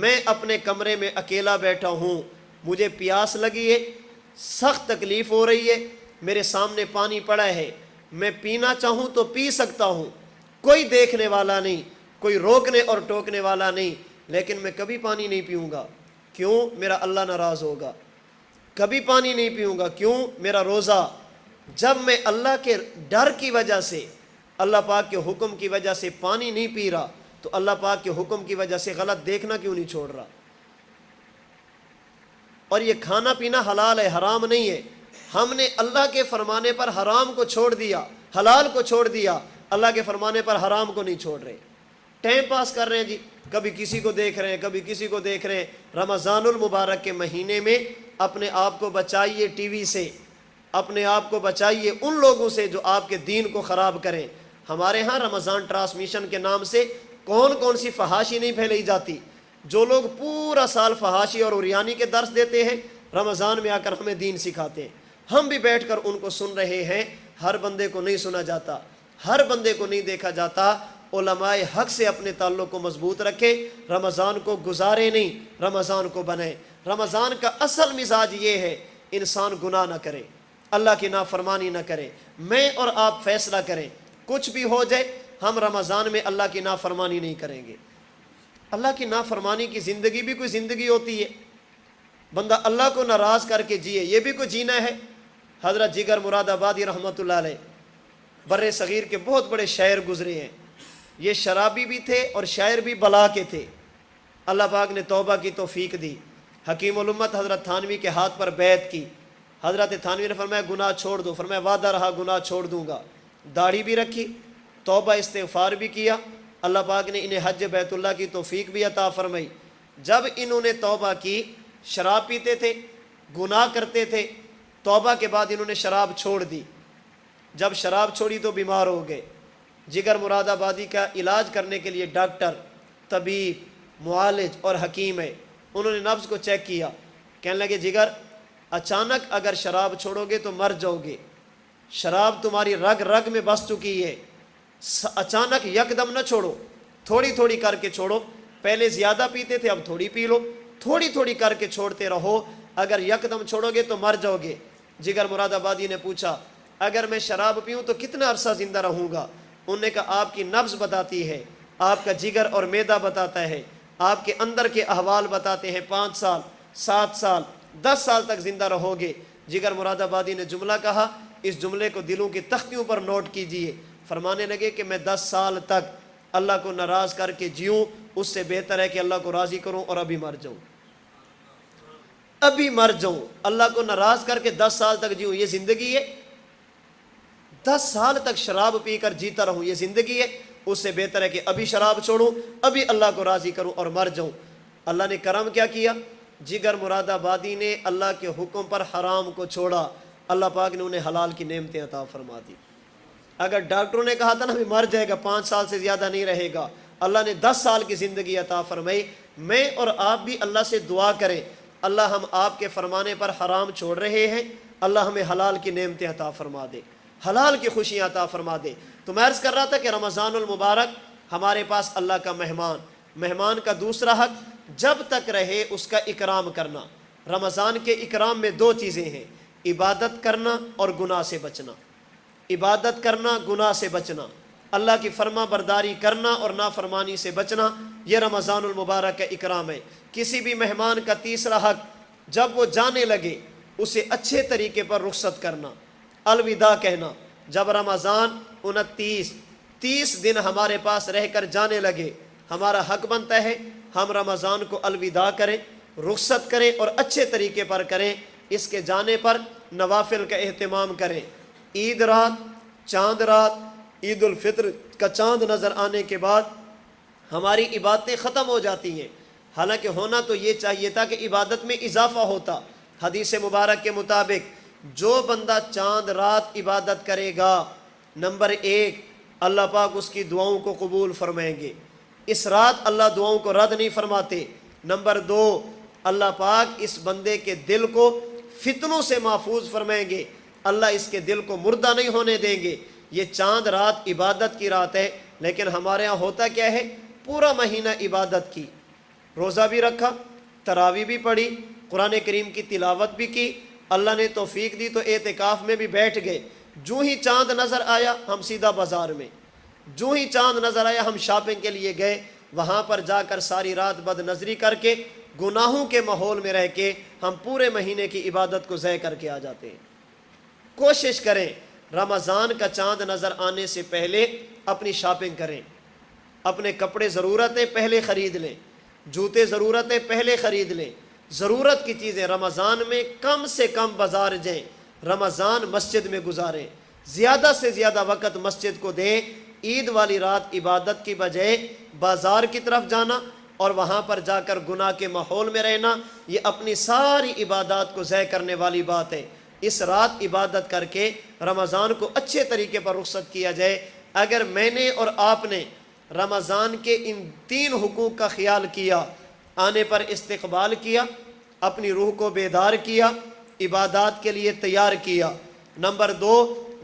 میں اپنے کمرے میں اکیلا بیٹھا ہوں، مجھے پیاس لگی ہے، سخت تکلیف ہو رہی ہے، میرے سامنے پانی پڑا ہے، میں پینا چاہوں تو پی سکتا ہوں، کوئی دیکھنے والا نہیں، کوئی روکنے اور ٹوکنے والا نہیں، لیکن میں کبھی پانی نہیں پیوں گا، کیوں؟ میرا اللہ ناراض ہوگا۔ کبھی پانی نہیں پیوں گا، کیوں؟ میرا روزہ۔ جب میں اللہ کے ڈر کی وجہ سے، اللہ پاک کے حکم کی وجہ سے پانی نہیں پی رہا، تو اللہ پاک کے حکم کی وجہ سے غلط دیکھنا کیوں نہیں چھوڑ رہا؟ اور یہ کھانا پینا حلال ہے، حرام نہیں ہے۔ ہم نے اللہ کے فرمانے پر حرام کو چھوڑ دیا، حلال کو چھوڑ دیا، اللہ کے فرمانے پر حرام کو نہیں چھوڑ رہے، ٹائم پاس کر رہے ہیں جی، کبھی کسی کو دیکھ رہے ہیں، کبھی کسی کو دیکھ رہے ہیں۔ رمضان المبارک کے مہینے میں اپنے آپ کو بچائیے ٹی وی سے، اپنے آپ کو بچائیے ان لوگوں سے جو آپ کے دین کو خراب کریں۔ ہمارے ہاں رمضان ٹرانسمیشن کے نام سے کون کون سی فحاشی نہیں پھیلائی جاتی، جو لوگ پورا سال فحاشی اور عریانی کے درس دیتے ہیں، رمضان میں آ کر ہمیں دین سکھاتے ہیں، ہم بھی بیٹھ کر ان کو سن رہے ہیں۔ ہر بندے کو نہیں سنا جاتا، ہر بندے کو نہیں دیکھا جاتا۔ علماء حق سے اپنے تعلق کو مضبوط رکھیں، رمضان کو گزارے نہیں، رمضان کو بنائیں۔ رمضان کا اصل مزاج یہ ہے انسان گناہ نہ کرے، اللہ کی نافرمانی نہ کرے۔ میں اور آپ فیصلہ کریں، کچھ بھی ہو جائے ہم رمضان میں اللہ کی نافرمانی نہیں کریں گے۔ اللہ کی نافرمانی کی زندگی بھی کوئی زندگی ہوتی ہے؟ بندہ اللہ کو ناراض کر کے جیے، یہ بھی کوئی جینا ہے؟ حضرت جگر مراد آبادی رحمۃ اللہ علیہ بر صغیر کے بہت بڑے شاعر گزرے ہیں، یہ شرابی بھی تھے اور شاعر بھی بلا کے تھے۔ اللہ پاک نے توبہ کی توفیق دی، حکیم الامت حضرت تھانوی کے ہاتھ پر بیعت کی، حضرت تھانوی نے فرمایا گناہ چھوڑ دو، فرمایا وعدہ رہا گناہ چھوڑ دوں گا، داڑھی بھی رکھی، توبہ استغفار بھی کیا، اللہ پاک نے انہیں حج بیت اللہ کی توفیق بھی عطا فرمائی۔ جب انہوں نے توبہ کی، شراب پیتے تھے، گناہ کرتے تھے، توبہ کے بعد انہوں نے شراب چھوڑ دی، جب شراب چھوڑی تو بیمار ہو گئے۔ جگر مراد آبادی کا علاج کرنے کے لیے ڈاکٹر، طبیب، معالج اور حکیم ہے، انہوں نے نبض کو چیک کیا، کہنے لگے جگر اچانک اگر شراب چھوڑو گے تو مر جاؤ گے، شراب تمہاری رگ رگ میں بس چکی ہے، اچانک یکدم نہ چھوڑو، تھوڑی تھوڑی کر کے چھوڑو، پہلے زیادہ پیتے تھے اب تھوڑی پی لو، تھوڑی تھوڑی کر کے چھوڑتے رہو، اگر یکدم چھوڑو گے تو مر جاؤ گے۔ جگر مراد آبادی نے پوچھا اگر میں شراب پیوں تو کتنا عرصہ زندہ رہوں گا؟ انہوں نے کہا آپ کی نبض بتاتی ہے، آپ کا جگر اور معدہ بتاتا ہے، آپ کے اندر کے احوال بتاتے ہیں 5 سال 7 سال 10 سال تک زندہ رہو گے۔ جگر مراد آبادی نے جملہ کہا، اس جملے کو دلوں کی تختیوں پر نوٹ کیجئے۔ فرمانے لگے کہ میں 10 سال تک اللہ کو ناراض کر کے جیوں، اس سے بہتر ہے کہ اللہ کو راضی کروں اور ابھی مر جاؤں، ابھی مر جاؤں، اللہ کو ناراض کر کے 10 سال تک جیوں، یہ زندگی ہے؟ 10 سال تک شراب پی کر جیتا رہوں، یہ زندگی ہے؟ اس سے بہتر ہے کہ ابھی شراب چھوڑوں، ابھی اللہ کو راضی کروں اور مر جاؤں۔ اللہ نے کرم کیا کیا؟ جگر مراد آبادی نے اللہ کے حکم پر حرام کو چھوڑا، اللہ پاک نے انہیں حلال کی نعمتیں عطا فرما دی۔ اگر ڈاکٹروں نے کہا تھا نا بھی مر جائے گا، 5 سال سے زیادہ نہیں رہے گا، اللہ نے 10 سال کی زندگی عطا فرمائی۔ میں اور آپ بھی اللہ سے دعا کریں، اللہ ہم آپ کے فرمانے پر حرام چھوڑ رہے ہیں، اللہ ہمیں حلال کی نعمتیں عطا فرما دے، حلال کی خوشیاں عطا فرما دے۔ تو میں عرض کر رہا تھا کہ رمضان المبارک ہمارے پاس اللہ کا مہمان کا دوسرا حق جب تک رہے اس کا اکرام کرنا۔ رمضان کے اکرام میں 2 چیزیں ہیں، عبادت کرنا اور گناہ سے بچنا۔ عبادت کرنا، گناہ سے بچنا، اللہ کی فرما برداری کرنا اور نافرمانی سے بچنا، یہ رمضان المبارک کا اکرام ہے۔ کسی بھی مہمان کا تیسرا حق جب وہ جانے لگے اسے اچھے طریقے پر رخصت کرنا، الوداع کہنا۔ جب رمضان 29 دن ہمارے پاس رہ کر جانے لگے، ہمارا حق بنتا ہے ہم رمضان کو الوداع کریں، رخصت کریں اور اچھے طریقے پر کریں۔ اس کے جانے پر نوافل کا اہتمام کریں۔ عید رات، چاند رات، عید الفطر کا چاند نظر آنے کے بعد ہماری عبادتیں ختم ہو جاتی ہیں، حالانکہ ہونا تو یہ چاہیے تھا کہ عبادت میں اضافہ ہوتا۔ حدیث مبارک کے مطابق جو بندہ چاند رات عبادت کرے گا، نمبر 1 اللہ پاک اس کی دعاؤں کو قبول فرمائیں گے، اس رات اللہ دعاؤں کو رد نہیں فرماتے۔ نمبر 2 اللہ پاک اس بندے کے دل کو فتنوں سے محفوظ فرمائیں گے، اللہ اس کے دل کو مردہ نہیں ہونے دیں گے۔ یہ چاند رات عبادت کی رات ہے، لیکن ہمارے ہاں ہوتا کیا ہے؟ پورا مہینہ عبادت کی، روزہ بھی رکھا، تراویح بھی پڑھی، قرآن کریم کی تلاوت بھی کی، اللہ نے توفیق دی تو اعتکاف میں بھی بیٹھ گئے۔ جو ہی چاند نظر آیا ہم سیدھا بازار میں، جو ہی چاند نظر آیا ہم شاپنگ کے لیے گئے، وہاں پر جا کر ساری رات بد نظری کر کے گناہوں کے ماحول میں رہ کے ہم پورے مہینے کی عبادت کو ضائع کر کے آ جاتے ہیں۔ کوشش کریں رمضان کا چاند نظر آنے سے پہلے اپنی شاپنگ کریں، اپنے کپڑے ضرورتیں پہلے خرید لیں، جوتے ضرورتیں پہلے خرید لیں، ضرورت کی چیزیں رمضان میں کم سے کم بازار جائیں، رمضان مسجد میں گزاریں، زیادہ سے زیادہ وقت مسجد کو دیں۔ عید والی رات عبادت کی بجائے بازار کی طرف جانا اور وہاں پر جا کر گناہ کے ماحول میں رہنا، یہ اپنی ساری عبادات کو ضائع کرنے والی بات ہے۔ اس رات عبادت کر کے رمضان کو اچھے طریقے پر رخصت کیا جائے۔ اگر میں نے اور آپ نے رمضان کے ان 3 حقوق کا خیال کیا، آنے پر استقبال کیا، اپنی روح کو بیدار کیا، عبادات کے لیے تیار کیا۔ نمبر 2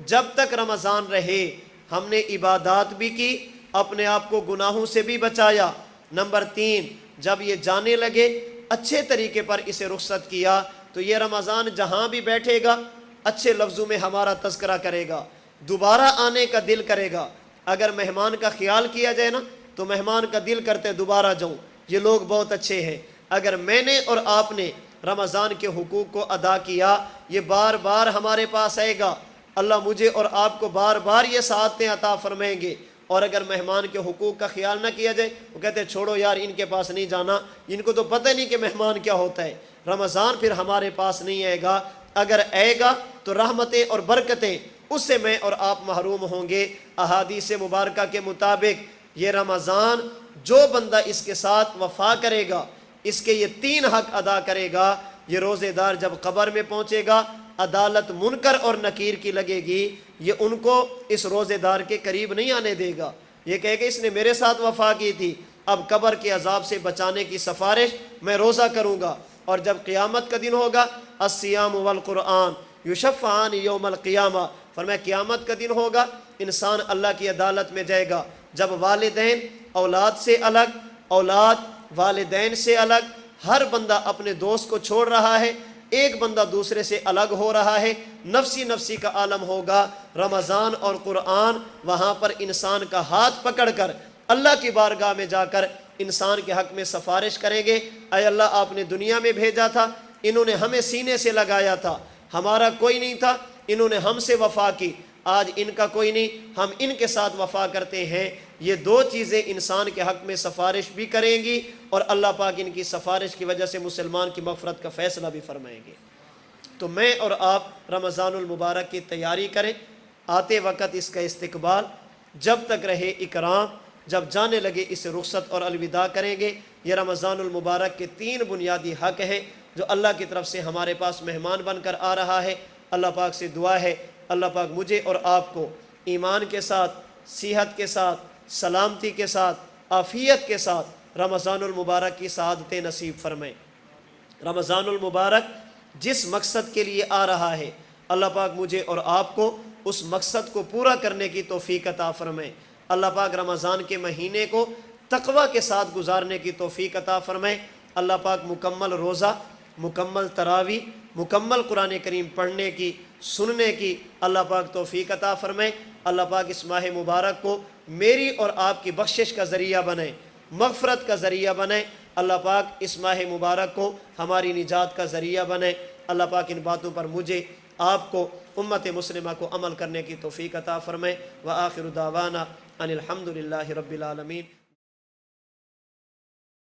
جب تک رمضان رہے ہم نے عبادات بھی کی، اپنے آپ کو گناہوں سے بھی بچایا۔ نمبر 3 جب یہ جانے لگے اچھے طریقے پر اسے رخصت کیا تو یہ رمضان جہاں بھی بیٹھے گا اچھے لفظوں میں ہمارا تذکرہ کرے گا، دوبارہ آنے کا دل کرے گا۔ اگر مہمان کا خیال کیا جائے نا تو مہمان کا دل کرتے دوبارہ جاؤں، یہ لوگ بہت اچھے ہیں۔ اگر میں نے اور آپ نے رمضان کے حقوق کو ادا کیا، یہ بار بار ہمارے پاس آئے گا۔ اللہ مجھے اور آپ کو بار بار یہ سعادتیں عطا فرمائیں گے۔ اور اگر مہمان کے حقوق کا خیال نہ کیا جائے، وہ کہتے ہیں چھوڑو یار ان کے پاس نہیں جانا، ان کو تو پتہ نہیں کہ مہمان کیا ہوتا ہے، رمضان پھر ہمارے پاس نہیں آئے گا۔ اگر آئے گا تو رحمتیں اور برکتیں اس سے میں اور آپ محروم ہوں گے۔ احادیث مبارکہ کے مطابق یہ رمضان جو بندہ اس کے ساتھ وفا کرے گا، اس کے یہ 3 حق ادا کرے گا، یہ روزے دار جب قبر میں پہنچے گا، عدالت منکر اور نکیر کی لگے گی، یہ ان کو اس روزے دار کے قریب نہیں آنے دے گا۔ یہ کہے گا اس نے میرے ساتھ وفا کی تھی، اب قبر کے عذاب سے بچانے کی سفارش میں روزہ کروں گا۔ اور جب قیامت کا دن ہوگا، الصیام والقرآن یشفعان یوم القیامہ، فرمایا قیامت کا دن ہوگا، انسان اللہ کی عدالت میں جائے گا، جب والدین اولاد سے الگ، اولاد والدین سے الگ، ہر بندہ اپنے دوست کو چھوڑ رہا ہے، ایک بندہ دوسرے سے الگ ہو رہا ہے، نفسی نفسی کا عالم ہوگا۔ رمضان اور قرآن وہاں پر انسان کا ہاتھ پکڑ کر اللہ کی بارگاہ میں جا کر انسان کے حق میں سفارش کریں گے، اے اللہ آپ نے دنیا میں بھیجا تھا، انہوں نے ہمیں سینے سے لگایا تھا، ہمارا کوئی نہیں تھا، انہوں نے ہم سے وفا کی، آج ان کا کوئی نہیں، ہم ان کے ساتھ وفا کرتے ہیں۔ یہ 2 چیزیں انسان کے حق میں سفارش بھی کریں گی، اور اللہ پاک ان کی سفارش کی وجہ سے مسلمان کی مغفرت کا فیصلہ بھی فرمائیں گے۔ تو میں اور آپ رمضان المبارک کی تیاری کریں، آتے وقت اس کا استقبال، جب تک رہے اکرام، جب جانے لگے اسے رخصت اور الوداع کریں گے۔ یہ رمضان المبارک کے 3 بنیادی حق ہیں جو اللہ کی طرف سے ہمارے پاس مہمان بن کر آ رہا ہے۔ اللہ پاک سے دعا ہے اللہ پاک مجھے اور آپ کو ایمان کے ساتھ، صحت کے ساتھ، سلامتی کے ساتھ، عافیت کے ساتھ رمضان المبارک کی سعادتیں نصیب فرمائے۔ رمضان المبارک جس مقصد کے لیے آ رہا ہے، اللہ پاک مجھے اور آپ کو اس مقصد کو پورا کرنے کی توفیق عطا فرمائے۔ اللہ پاک رمضان کے مہینے کو تقوی کے ساتھ گزارنے کی توفیق عطا فرمائے۔ اللہ پاک مکمل روزہ، مکمل تراویح، مکمل قرآن کریم پڑھنے کی، سننے کی اللہ پاک توفیق عطا فرمائے۔ اللہ پاک اس ماہ مبارک کو میری اور آپ کی بخشش کا ذریعہ بنائے، مغفرت کا ذریعہ بنائے۔ اللہ پاک اس ماہ مبارک کو ہماری نجات کا ذریعہ بنائے۔ اللہ پاک ان باتوں پر مجھے، آپ کو، امت مسلمہ کو عمل کرنے کی توفیق عطا فرمائے۔ وآخر دعوانا ان الحمد للہ رب العالمین۔